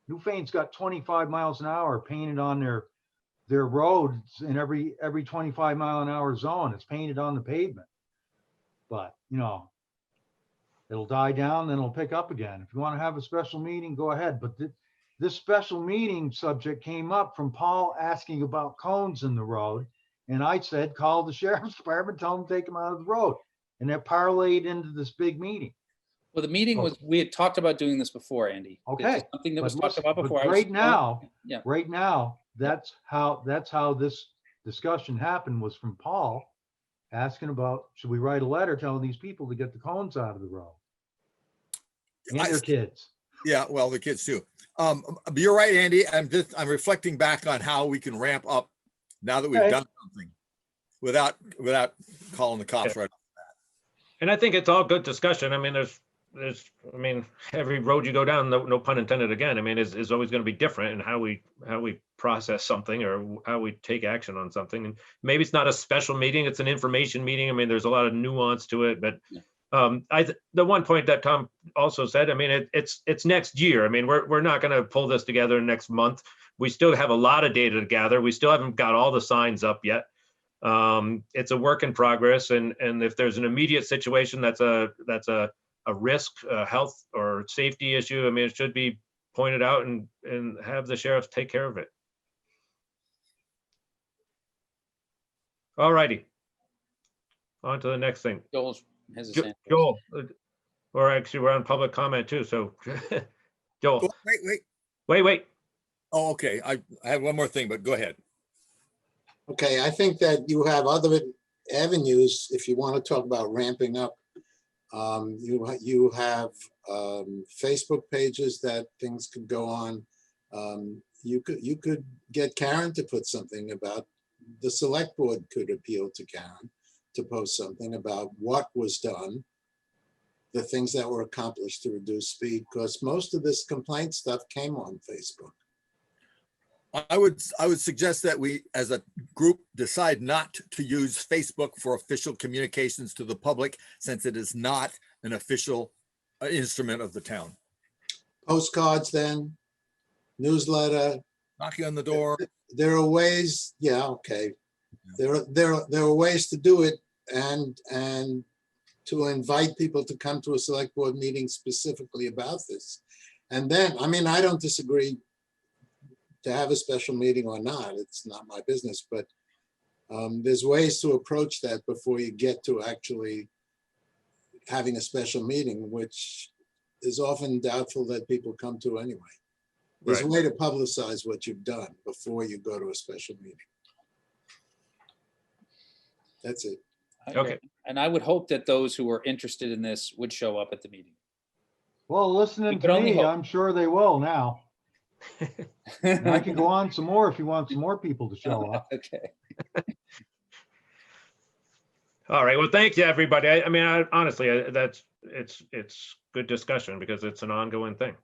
Newfane's got 25 miles an hour painted on their roads in every 25-mile-an-hour zone. It's painted on the pavement. But, you know, it'll die down, then it'll pick up again. If you want to have a special meeting, go ahead. But this special meeting subject came up from Paul asking about cones in the road. And I said, call the sheriff's department, tell them to take them out of the road. And that parlayed into this big meeting. Well, the meeting was, we had talked about doing this before, Andy. Okay, It's something that But was talked listen, about but before. right now, Yeah. right now, that's how this discussion happened, was from Paul asking about, should we write a letter telling these people to get the cones out of the road? And their kids. Yeah, well, the kids too. But you're right, Andy. I'm reflecting back on how we can ramp up now that we've done something without calling the cops right. And I think it's all good discussion. I mean, I mean, every road you go down, no pun intended again, I mean, is always going to be different in how we process something or how we take action on something. And maybe it's not a special meeting, it's an information meeting. I mean, there's a lot of nuance to it, but the one point that Tom also said, I mean, it's next year. I mean, we're not going to pull this together next month. We still have a lot of data to gather. We still haven't got all the signs up yet. It's a work in progress. And if there's an immediate situation that's a risk, health or safety issue, I mean, it should be pointed out and have the sheriff take care of it. All righty. On to the next thing. Joel has his hand. Joel, or actually we're on public comment too, so Joel, Oh, wait. Oh, okay. I have one more thing, but go ahead. Okay, I think that you have other avenues if you want to talk about ramping up. You have Facebook pages that things could go on. You could get Karen to put something about, the select board could appeal to Karen to post something about what was done, the things that were accomplished to reduce speed, because most of this complaint stuff came on Facebook. I would suggest that we, as a group, decide not to use Facebook for official communications to the public, since it is not an official instrument of the town. Postcards then, newsletter. Knocking on the door. There are ways, yeah, okay. There are ways to do it and to invite people to come to a select board meeting specifically about this. And then, I mean, I don't disagree to have a special meeting or not. It's not my business, but there's ways to approach that before you get to actually having a special meeting, which is often doubtful that people come to anyway. There's a way to publicize what you've done before you go to a special meeting. That's it. Okay. And I would hope that those who are interested in this would show up at the meeting. Well, We listening could to only me, hope. I'm sure they will now. And I can go on some more if you want some more people to show up. Okay. All right. Well, thank you, everybody. I mean, honestly, it's good discussion because it's an ongoing thing.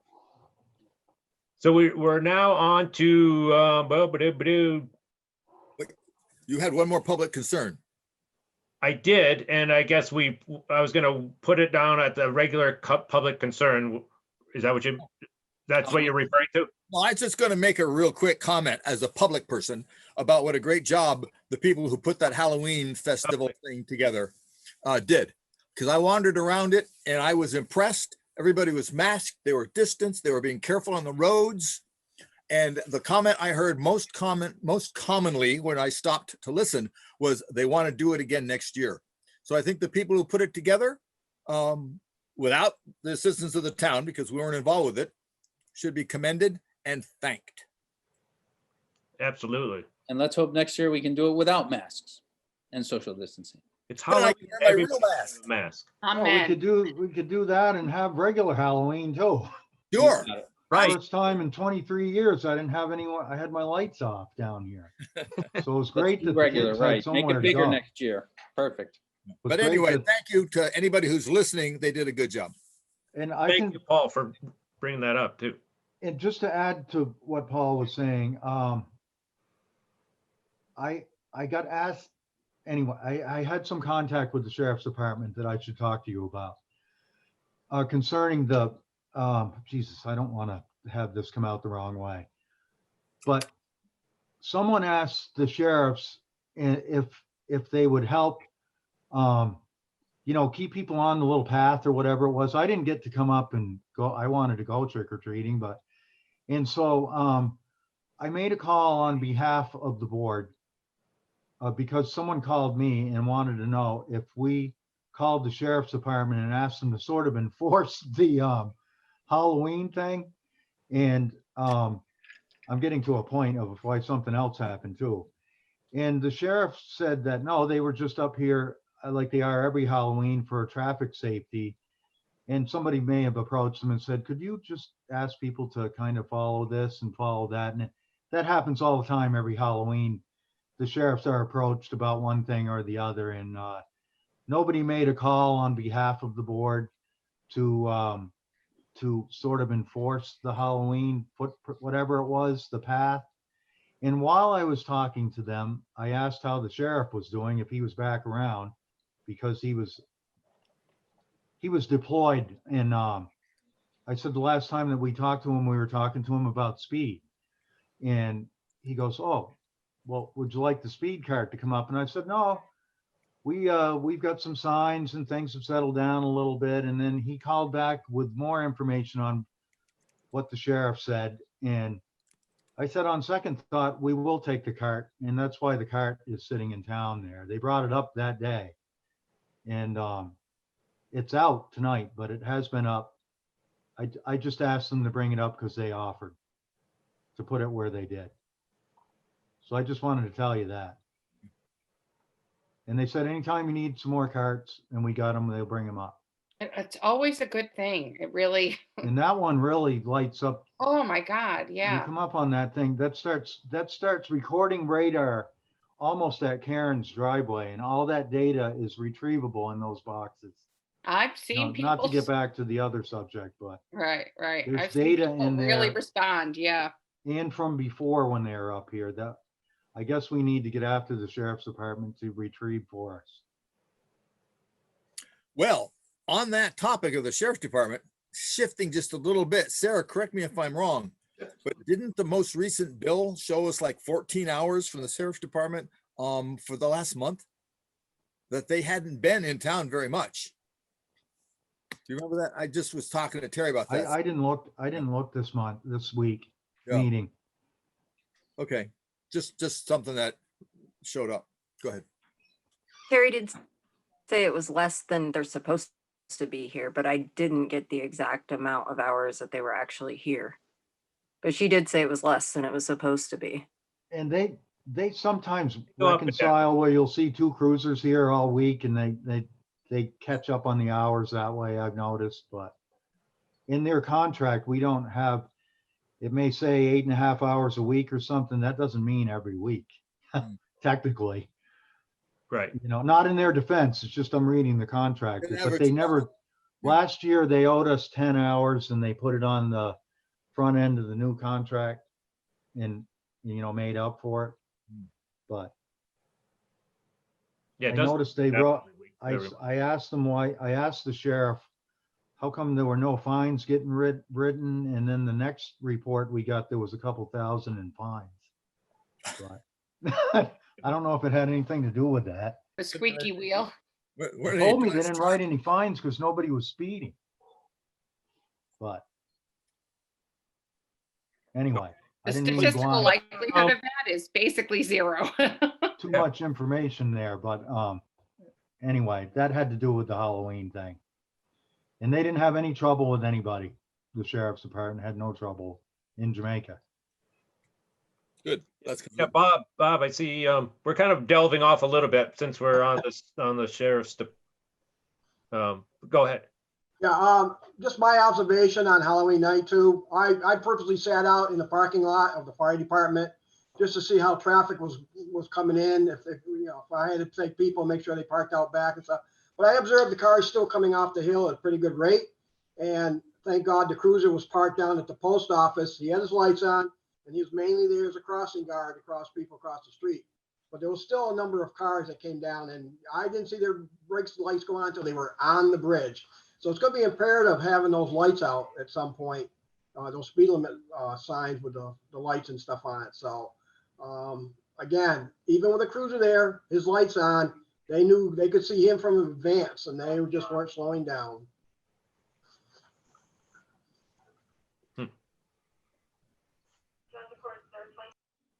So we're now on to, You had one more public concern. I did, and I guess I was gonna put it down at the regular public concern. Is that that's what you're referring to? Well, I'm just going to make a real quick comment as a public person about what a great job the people who put that Halloween festival thing together did. Because I wandered around it and I was impressed. Everybody was masked. They were distanced. They were being careful on the roads. And the comment I heard most commonly when I stopped to listen was they want to do it again next year. So I think the people who put it together without the assistance of the town, because we weren't involved with it, should be commended and thanked. Absolutely. And let's hope next year we can do it without masks and social distancing. It's But I Halloween. can wear my Everybody real has a mask. Well, Amen. we could do that and have regular Halloween too. Sure. Right. First time in 23 years, I didn't have anyone, I had my lights off down here. So it was great that the Regular, kids right. had Make somewhere it to bigger go. next year. Perfect. It was But great anyway, that- thank you to anybody who's listening. They did a good job. And I Thank can, you, Paul, for bringing that up too. and just to add to what Paul was saying, I got asked, anyway, I had some contact with the sheriff's department that I should talk to you about. Concerning the, Jesus, I don't want to have this come out the wrong way. But someone asked the sheriffs if they would help, keep people on the little path or whatever it was. I didn't get to come up and go, I wanted to go trick or treating, and so I made a call on behalf of the board because someone called me and wanted to know if we called the sheriff's department and asked them to sort of enforce the Halloween thing. And I'm getting to a point of why something else happened too. And the sheriff said that, no, they were just up here like they are every Halloween for traffic safety. And somebody may have approached them and said, could you just ask people to kind of follow this and follow that? And that happens all the time every Halloween. The sheriffs are approached about one thing or the other, and nobody made a call on behalf of the board to sort of enforce the Halloween whatever it was, the path. And while I was talking to them, I asked how the sheriff was doing, if he was back around, because he was deployed. And I said the last time that we talked to him, we were talking to him about speed. And he goes, oh, well, would you like the speed cart to come up? And I said, no, we've got some signs and things have settled down a little bit. And then he called back with more information on what the sheriff said. And I said, on second thought, we will take the cart. And that's why the cart is sitting in town there. They brought it up that day. And it's out tonight, but it has been up. I just asked them to bring it up because they offered to put it where they did. So I just wanted to tell you that. And they said, anytime you need some more carts and we got them, they'll bring them up. It's always a good thing. It really, And that one really lights up. oh my God, You yeah. come up on that thing, that starts recording radar almost at Karen's driveway, and all that data is retrievable in those boxes. I've seen people. Not to get back to the other subject, but, Right. there's I've seen data people in really there. respond, yeah. and from before when they were up here, that I guess we need to get after the sheriff's department to retrieve for us. Well, on that topic of the sheriff's department, shifting just a little bit, Sarah, correct me if I'm wrong, but didn't the most recent bill show us like 14 hours from the sheriff's department for the last month that they hadn't been in town very much. Do you remember that? I just was talking to Terry about that. I didn't look this week Yeah. meeting. Okay, just something that showed up. Go ahead. Terry did say it was less than they're supposed to be here, but I didn't get the exact amount of hours that they were actually here. But she did say it was less than it was supposed to be. And they sometimes Go up and down. reconcile where you'll see two cruisers here all week and they catch up on the hours that way, I've noticed, but in their contract, we don't have, it may say 8.5 hours a week or something. That doesn't mean every week, technically. Right. You know, not in their defense. It's just I'm reading the contract. An But average they never, Yeah. last year they owed us 10 hours and they put it on the front end of the new contract and, you know, made up for it. But Yeah. I it does- noticed they brought, every- I asked them why, I asked the sheriff, how come there were no fines getting written? And then the next report we got, there was a couple thousand in fines. But I don't know if it had anything to do with that. The squeaky wheel. Where They told me they didn't write any fines because nobody was speeding. But anyway, I The didn't need statistical likelihood Oh. of that is basically zero. too much information there, but anyway, that had to do with the Halloween thing. And they didn't have any trouble with anybody. The sheriff's department had no trouble in Jamaica. Good. That's Yeah, good. Bob, I see, we're kind of delving off a little bit since we're on this, on the sheriff's. Go ahead. Yeah, just my observation on Halloween night too. I purposely sat out in the parking lot of the fire department just to see how traffic was coming in. If you know, if I had to take people, make sure they parked out back and stuff. But I observed the cars still coming off the hill at a pretty good rate. And thank God the cruiser was parked down at the post office. He had his lights on and he was mainly there as a crossing guard across people across the street. But there was still a number of cars that came down and I didn't see their brakes lights go on until they were on the bridge. So it's going to be imperative having those lights out at some point, those speed limit signs with the lights and stuff on it. So again, even with the cruiser there, his lights on, they knew they could see him from advance and they just weren't slowing down.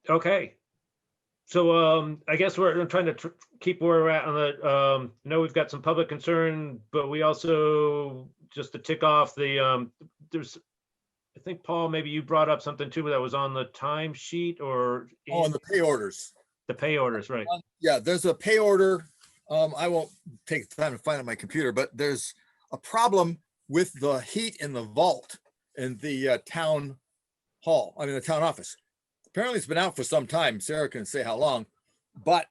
Okay. So I guess we're trying to keep where we're at on the, I know we've got some public concern, but we also, just to tick off the, there's, I think, Paul, maybe you brought up something too that was on the time sheet or Oh, and the pay orders. the pay orders, right? Yeah, there's a pay order. I won't take the time to find it on my computer, but there's a problem with the heat in the vault in the town hall, I mean, the town office. Apparently it's been out for some time. Sarah can say how long, but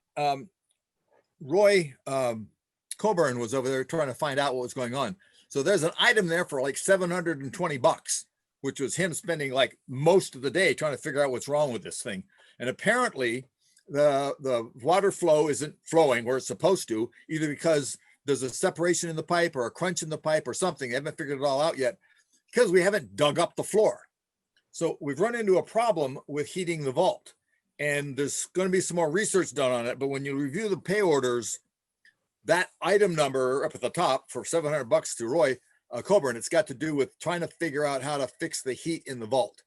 Roy Coburn was over there trying to find out what was going on. So there's an item there for like $720, which was him spending like most of the day trying to figure out what's wrong with this thing. And apparently the water flow isn't flowing where it's supposed to, either because there's a separation in the pipe or a crunch in the pipe or something. They haven't figured it all out yet because we haven't dug up the floor. So we've run into a problem with heating the vault, and there's going to be some more research done on it. But when you review the pay orders, that item number up at the top for $700 to Roy Coburn, it's got to do with trying to figure out how to fix the heat in the vault.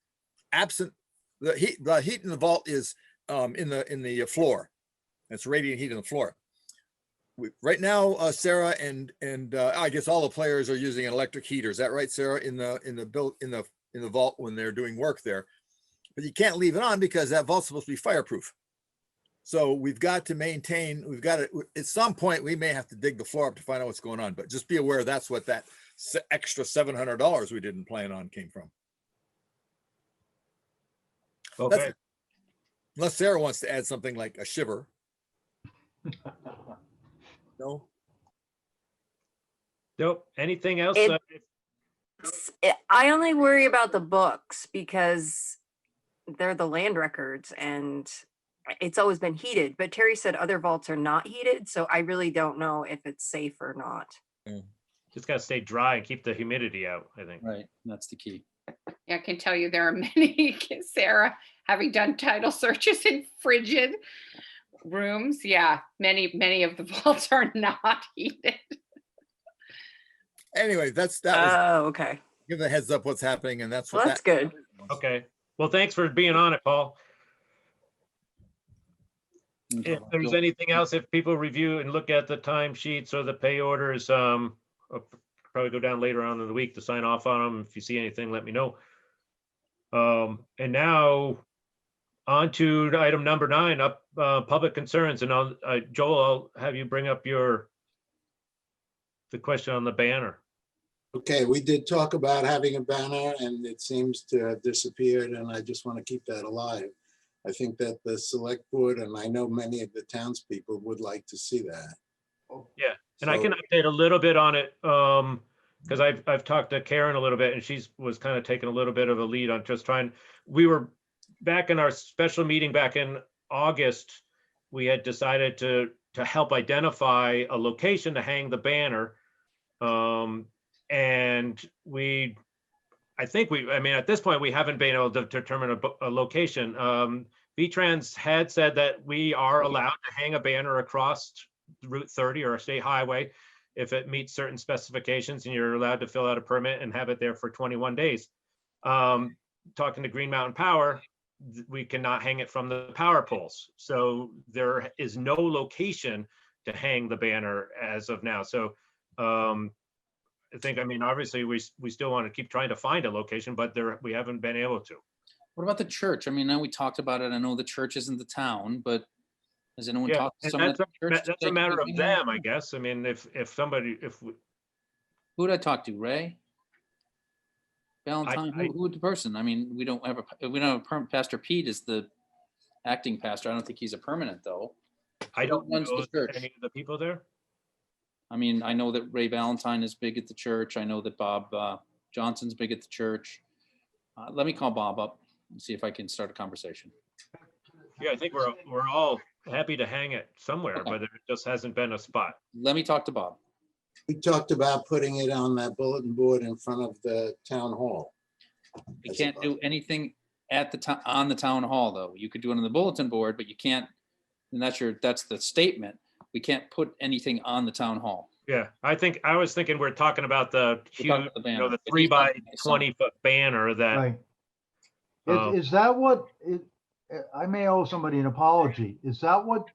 Absent the heat in the vault is in the floor. It's radiant heat in the floor. Right now, Sarah and I guess all the players are using an electric heater. Is that right, Sarah? In the vault when they're doing work there, but you can't leave it on because that vault's supposed to be fireproof. So we've got to maintain, at some point we may have to dig the floor up to find out what's going on, but just be aware that's what that extra $700 we didn't plan on came from. Okay. Unless Sarah wants to add something like a shiver. No. Nope. Anything else? I only worry about the books because they're the land records and it's always been heated, but Terry said other vaults are not heated. So I really don't know if it's safe or not. Just gotta stay dry and keep the humidity out, I think. Right, that's the key. I can tell you there are many, Sarah, having done title searches in frigid rooms. Yeah, many of the vaults are not heated. Anyway, that was, Oh, okay. give the heads up what's happening, and that's Well, what that's that. good. Okay. Well, thanks for being on it, Paul. If there's anything else, if people review and look at the timesheets or the pay orders, I'll probably go down later on in the week to sign off on them. If you see anything, let me know. And now on to item number 9, up public concerns. And Joel, I'll have you bring up the question on the banner. Okay, we did talk about having a banner and it seems to have disappeared, and I just want to keep that alive. I think that the select board, and I know many of the townspeople would like to see that. Yeah, and I So- can update a little bit on it, because I've talked to Karen a little bit, and she's was kind of taking a little bit of a lead on just trying. We were back in our special meeting back in August. We had decided to help identify a location to hang the banner, and I mean, at this point, we haven't been able to determine a location. VTrans had said that we are allowed to hang a banner across Route 30 or a state highway if it meets certain specifications, and you're allowed to fill out a permit and have it there for 21 days. Talking to Green Mountain Power, we cannot hang it from the power poles. So there is no location to hang the banner as of now. So I mean, obviously, we still want to keep trying to find a location, but we haven't been able to. What about the church? I mean, now we talked about it. I know the church isn't the town, but has anyone Yeah, talked to and someone at the church? that's a matter of them, I guess. I mean, if Who did I talk to? Ray? Valentine? I- Who the person? I mean, we don't have a permanent. Pastor Pete is the acting pastor. I don't think he's a permanent though. I don't Who runs know the church? any of the people there. I mean, I know that Ray Valentine is big at the church. I know that Bob Johnson's big at the church. Let me call Bob up and see if I can start a conversation. Yeah, I think we're all happy to hang it somewhere, Okay. but there just hasn't been a spot. Let me talk to Bob. We talked about putting it on that bulletin board in front of the town hall. We As can't a- do anything at the town, on the town hall, though. You could do it on the bulletin board, but you can't, and that's the statement. We can't put anything on the town hall. Yeah, I was thinking we're talking about the We're talking huge, about the the banner, but 3 he's by talking about the 20 foot banner that, Right. Oh. Is that what, I may owe somebody an apology. Is that what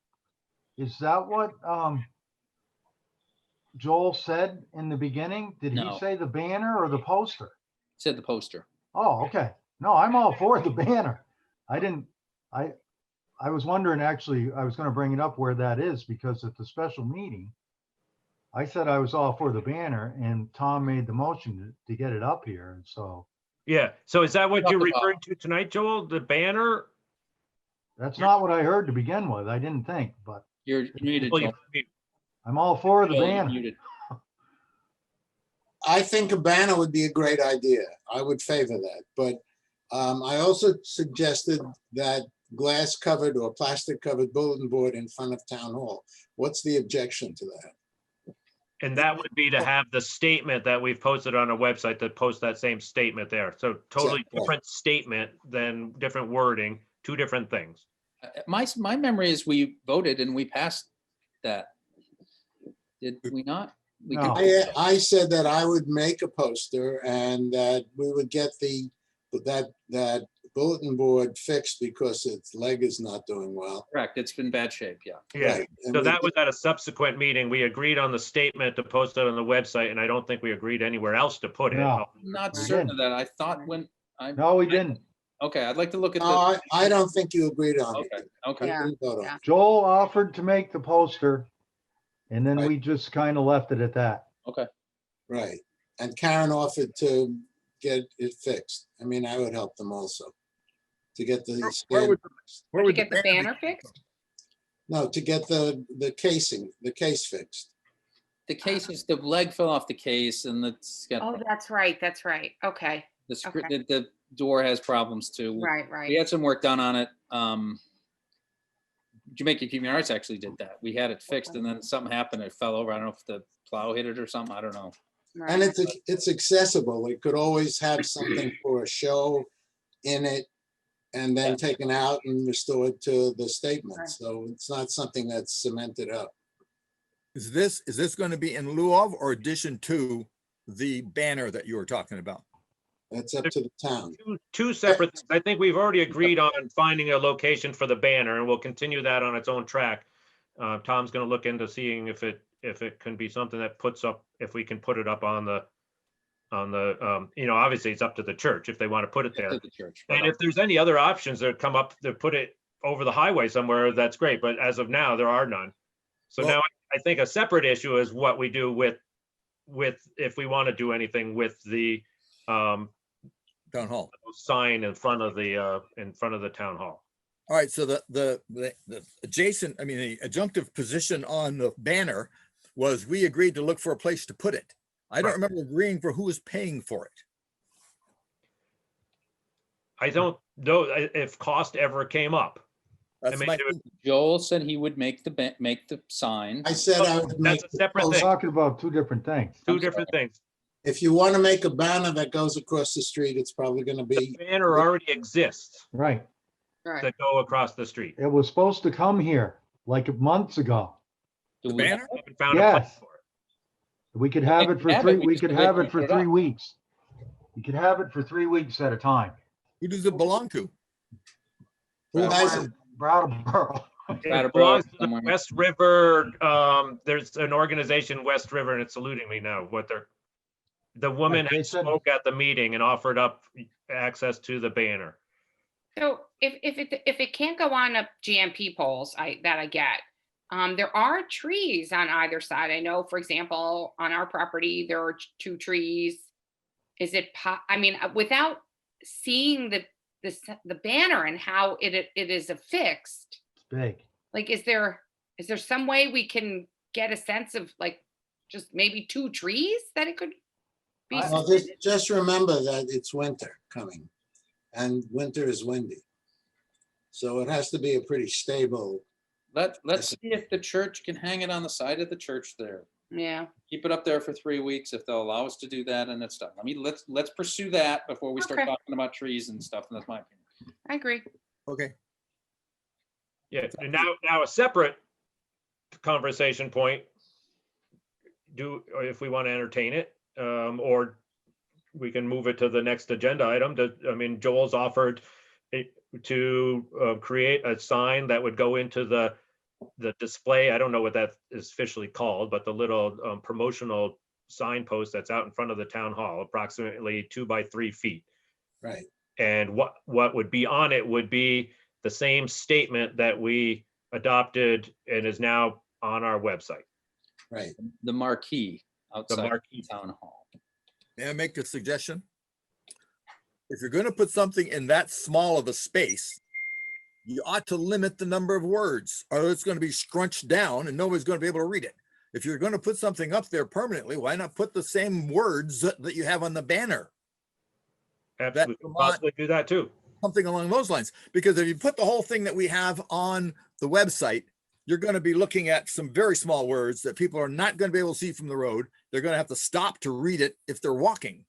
Joel said in the beginning? Did No. he say the banner or the poster? Said the poster. Oh, okay. No, I'm all for the banner. I was wondering, actually, I was going to bring it up where that is, because at the special meeting, I said I was all for the banner, and Tom made the motion to get it up here, and so yeah. So is that what Talk you're about- referring to tonight, Joel? The banner? that's not what I heard to begin with. I didn't think, but You're muted, Well, Joel. I'm all for the Joel, you're banner. muted. I think a banner would be a great idea. I would favor that, but I also suggested that glass covered or plastic covered bulletin board in front of town hall. What's the objection to that? And that would be to have the statement that we've posted on our website, to post that same statement there. So totally Exactly. different statement than different wording, 2 different things. My memory is we voted and we passed that. Did we not? We No. could- I said that I would make a poster and that we would get that bulletin board fixed because its leg is not doing well. Correct. It's been bad shape. Yeah. Yeah. Right, and So we that was at a subsequent meeting. We agreed on the statement to post it on the website, and I don't think we agreed anywhere else to put it. No. Not We certain did. of that. I thought when I, No, we didn't. okay, I'd like to look at No, the, I don't think you agreed on okay, it. okay. You Yeah, didn't vote on yeah. it. Joel offered to make the poster, and then Right. we just kind of left it at that. Right. And Karen offered to get it fixed. I mean, I would help them also to get the Where stand, would- where to would get the be? banner fixed? no, to get the casing, the case fixed. The case is, the leg fell off the case and it's got, Oh, that's right. That's right. Okay. the screw, okay. the door has problems too. Right, We right. had some work done on it. Jamaica Community Arts actually did that. We had it fixed and then something happened. It fell over. I don't know if the plow hit it or something. I don't know. And right. it's accessible. It could always have something for a show in it. and then taken out and restored to the statement. So it's not something that's cemented up. Is this going to be in lieu of or addition to the banner that you were talking about? That's up to the town. Two separate things. I think we've already agreed on finding a location for the banner, and we'll continue that on its own track. Tom's gonna look into seeing if it can be something that puts up, if we can put it up on the, obviously it's up to the church if they want to put it there. To the church. And if there's any other options that come up to put it over the highway somewhere, that's great. But as of now, there are none. So Well- now I think a separate issue is what we do with if we want to do anything with the Town hall. sign in front of the town hall. All right, so the adjacent, the adjunctive position on the banner was we agreed to look for a place to put it. I don't Right. remember agreeing for who was paying for it. I don't know if cost ever came up. That's mean, my, it would- Joel said he would make the sign. I said I would make, That's a separate We're thing. talking about two different things. Two different things. if you want to make a banner that goes across the street, it's probably going to The be, banner already exists Right. Right. that go across the street. It was supposed to come here like months ago. Do the we- banner? I haven't found a place Yes. for it. We could have it for Yeah, but three, we we just could wait have to it for put it up. 3 weeks. You could have it for 3 weeks at a time. Who does it belong to? who has it? Brattleboro. It Brattleboro belongs to the somewhere. West River, there's an organization, West River, and it's eluding me now, the woman Right, they had said- spoke at the meeting and offered up access to the banner. So if it can't go on up GMP poles, that I get. There are trees on either side. I know, for example, on our property, there are 2 trees. Is it, without seeing the banner and how it is affixed, It's big. like, is there some way we can get a sense of like, just maybe 2 trees that it could be? Well, just remember that it's winter coming and winter is windy. So it has to be a pretty stable. Let's see if the church can hang it on the side of the church there. Yeah, Keep it up there for 3 weeks if they'll allow us to do that and that stuff. Let's pursue that before we start Okay. talking about trees and stuff. And that's my opinion. I agree. Okay, Yeah, and now a separate conversation point. Or if we want to entertain it, or we can move it to the next agenda item. Joel's offered to create a sign that would go into the display. I don't know what that is officially called, but the little promotional signpost that's out in front of the town hall, approximately 2 by 3 feet. Right. And what would be on it would be the same statement that we adopted and is now on our website. Right. The marquee The outside marquee. town hall. may I make a suggestion? If you're going to put something in that small of a space, you ought to limit the number of words, or it's going to be scrunched down and nobody's going to be able to read it. If you're going to put something up there permanently, why not put the same words that you have on the banner? Absolutely, Vermont- possibly do that too. Something along those lines, because if you put the whole thing that we have on the website, you're going to be looking at some very small words that people are not going to be able to see from the road. They're going to have to stop to read it if they're walking.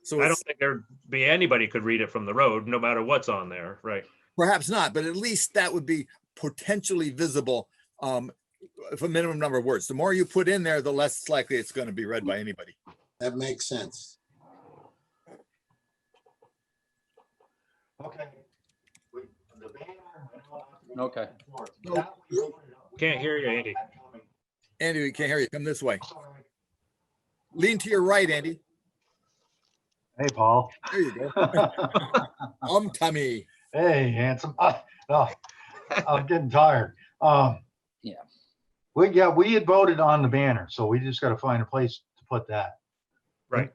So I don't it's think there'd be anybody could read it from the road, no matter what's on there, right? perhaps not, but at least that would be potentially visible for a minimum number of words. The more you put in there, the less likely it's going to be read by anybody. That makes sense. Okay. Okay. Can't hear you, Andy. Andy, we can't hear you. Come this way. Lean to your right, Andy. Hey, Paul. There you go. Tummy. Hey, handsome. No, I'm getting tired. Yeah. We had voted on the banner, so we just gotta find a place to put that. Right.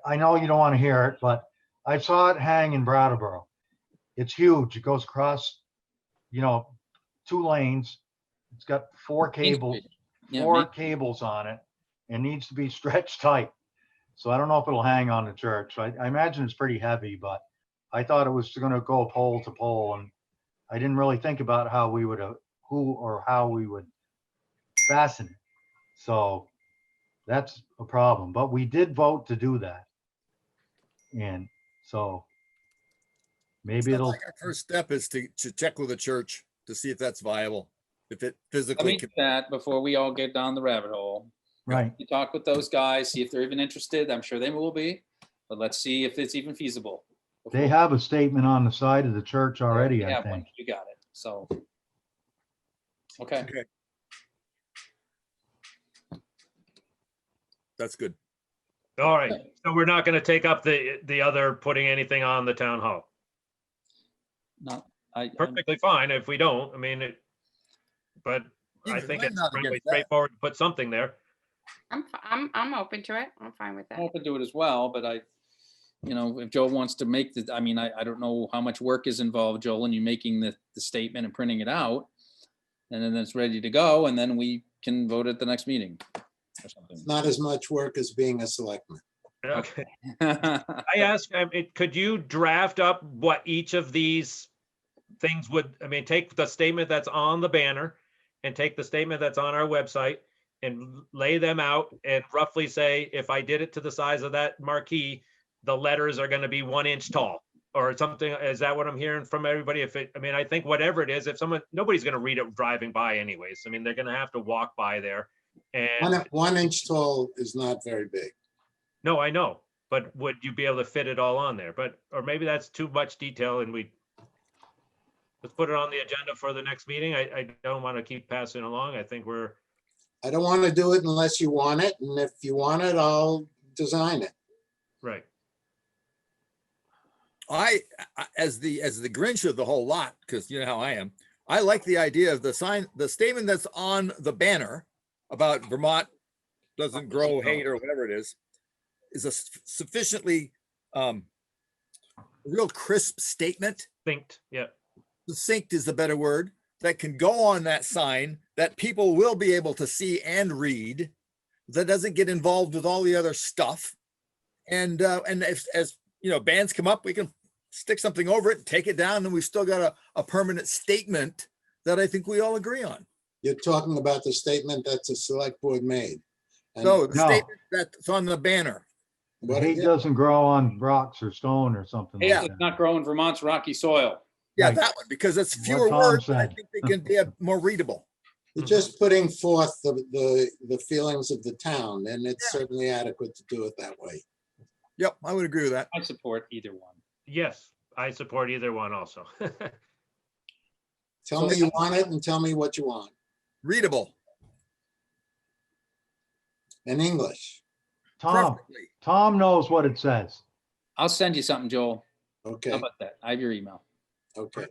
I know you don't want to hear it, but I saw it hang in Brattleboro. It's huge. It goes across, 2 lanes. It's got 4 cables, Yeah, 4 cables on it, and needs to be stretched tight. So I don't know if it'll hang on the church. I imagine it's pretty heavy, but I thought it was gonna go pole to pole, and I didn't really think about how we would, how we would fasten it. So that's a problem, but we did vote to do that. And so Maybe Sounds it'll, like our first step is to check with the church to see if that's viable, if it Let physically me can. do that before we all get down the rabbit hole. right. You talk with those guys, see if they're even interested. I'm sure they will be, but let's see if it's even feasible. They have a statement on the side of the church already, They I have one. think. You got it. So. Okay. Okay. That's good. All right, so we're not gonna take up the other putting anything on the town hall. No, I'm- Perfectly fine if we don't, I mean, but I Even think I'm it's not frankly against that. straightforward to put something there. I'm open to it. I'm fine with I'm that. open to it as well, but if Joel wants to make the, I don't know how much work is involved, Joel, in you making the statement and printing it out. And then it's ready to go, and then we can vote at the next meeting or something. It's not as much work as being a selectman. Okay. I ask, could you draft up what each of these things would, take the statement that's on the banner and take the statement that's on our website and lay them out and roughly say, if I did it to the size of that marquee, the letters are going to be 1 inch tall or something. Is that what I'm hearing from everybody? I think whatever it is, if nobody's going to read it driving by anyways. They're going to have to walk by there. And 1 inch tall is not very big. no, I know, but would you be able to fit it all on there? Or maybe that's too much detail and let's put it on the agenda for the next meeting. I don't want to keep passing along. I think I don't want to do it unless you want it, and if you want it, I'll design it. right. As the Grinch of the whole lot, because you know how I am, I like the idea of the statement that's on the banner about Vermont doesn't grow hate or whatever it is a sufficiently real crisp statement. Think, yeah. Succinct is the better word, that can go on that sign that people will be able to see and read, that doesn't get involved with all the other stuff. And as bands come up, we can stick something over it and take it down, and we've still got a permanent statement that I think we all agree on. You're talking about the statement that's a select board made. And No, the No. statement that's on the banner. what Hate is it? doesn't grow on rocks or stone or something Yeah, like it's that. not growing Vermont's rocky soil. Yeah, Right. that one, because it's What fewer Tom words, but I said. think they can be more readable. You're just putting forth the feelings of the town, and it's certainly adequate to do it that way. Yep, I would agree with that. I support either one. Yes, I support either one also. Tell me you want it and tell me what you want Readable, in English. Tom, preferably. Tom knows what it says. I'll send you something, Joel. How Okay, about that? I have your email. okay.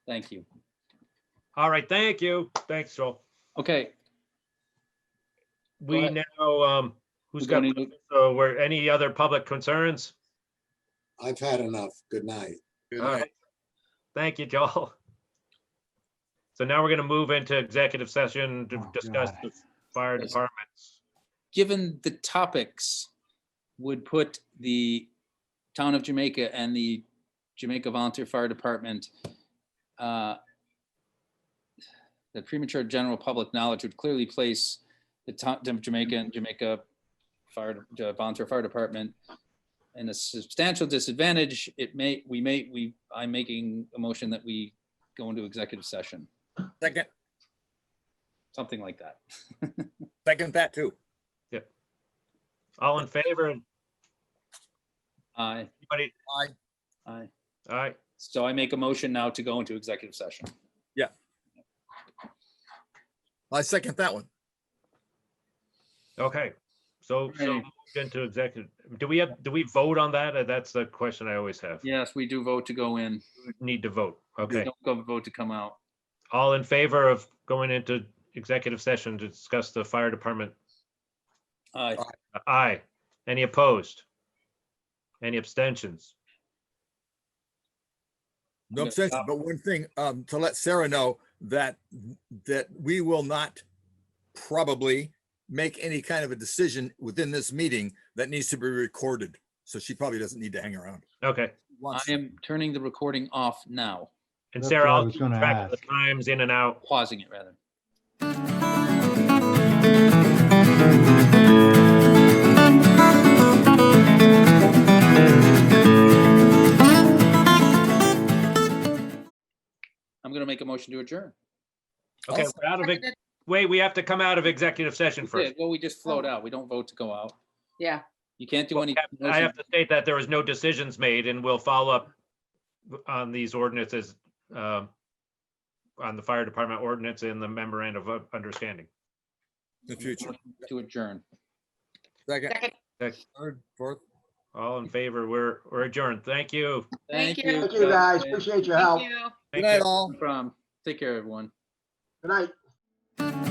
Thank you. All right, thank you. Thanks, Joel. Okay, We ahead. now, who's got, so were any other public concerns? I've had enough. Good night. Good All night. right. Thank you, Joel. So now we're going to move into executive session to Oh, discuss God. the fire Yes. departments. given the topics, would put the town of Jamaica and the Jamaica Volunteer Fire Department, the premature general public knowledge would clearly place the town of Jamaica and Jamaica Volunteer Fire Department in a substantial disadvantage. I'm making a motion that we go into executive session, Second, something like that. second that too. All in favor? Aye. Anybody? Aye. All right, So I make a motion now to go into executive session. I second that one. okay. So Right. moved into executive, do we vote on that? That's the question I always have. Yes, we do vote to go in. Need to vote. We Okay. don't go vote to come out. All in favor of going into executive session to discuss the fire department? Aye. Aye. Any opposed? Any abstentions? No Yeah. abstention, but one thing, to let Sarah know that we will not probably make any kind of a decision within this meeting that needs to be recorded. So she probably doesn't need to hang around. Okay. Once- I am turning the recording off now, And That's Sarah, what I I'll was keep gonna track of the ask. times in and out. pausing it rather. motion to adjourn. Okay, we're out of it. Wait, we have to come out of executive session Yeah, first. well, we just float out. We don't vote to go out. Yeah, You can't do Well, any. I have to state that there was no decisions made, and we'll follow up on these ordinances, on the fire department ordinance and the memorandum of understanding. In the future. To adjourn. Second, second, third, fourth. All in favor, we're adjourned. Thank you. Thank you. Thank you, guys. Appreciate your help. thank you. Good Thank night, you. all. From, take care, everyone. Good night.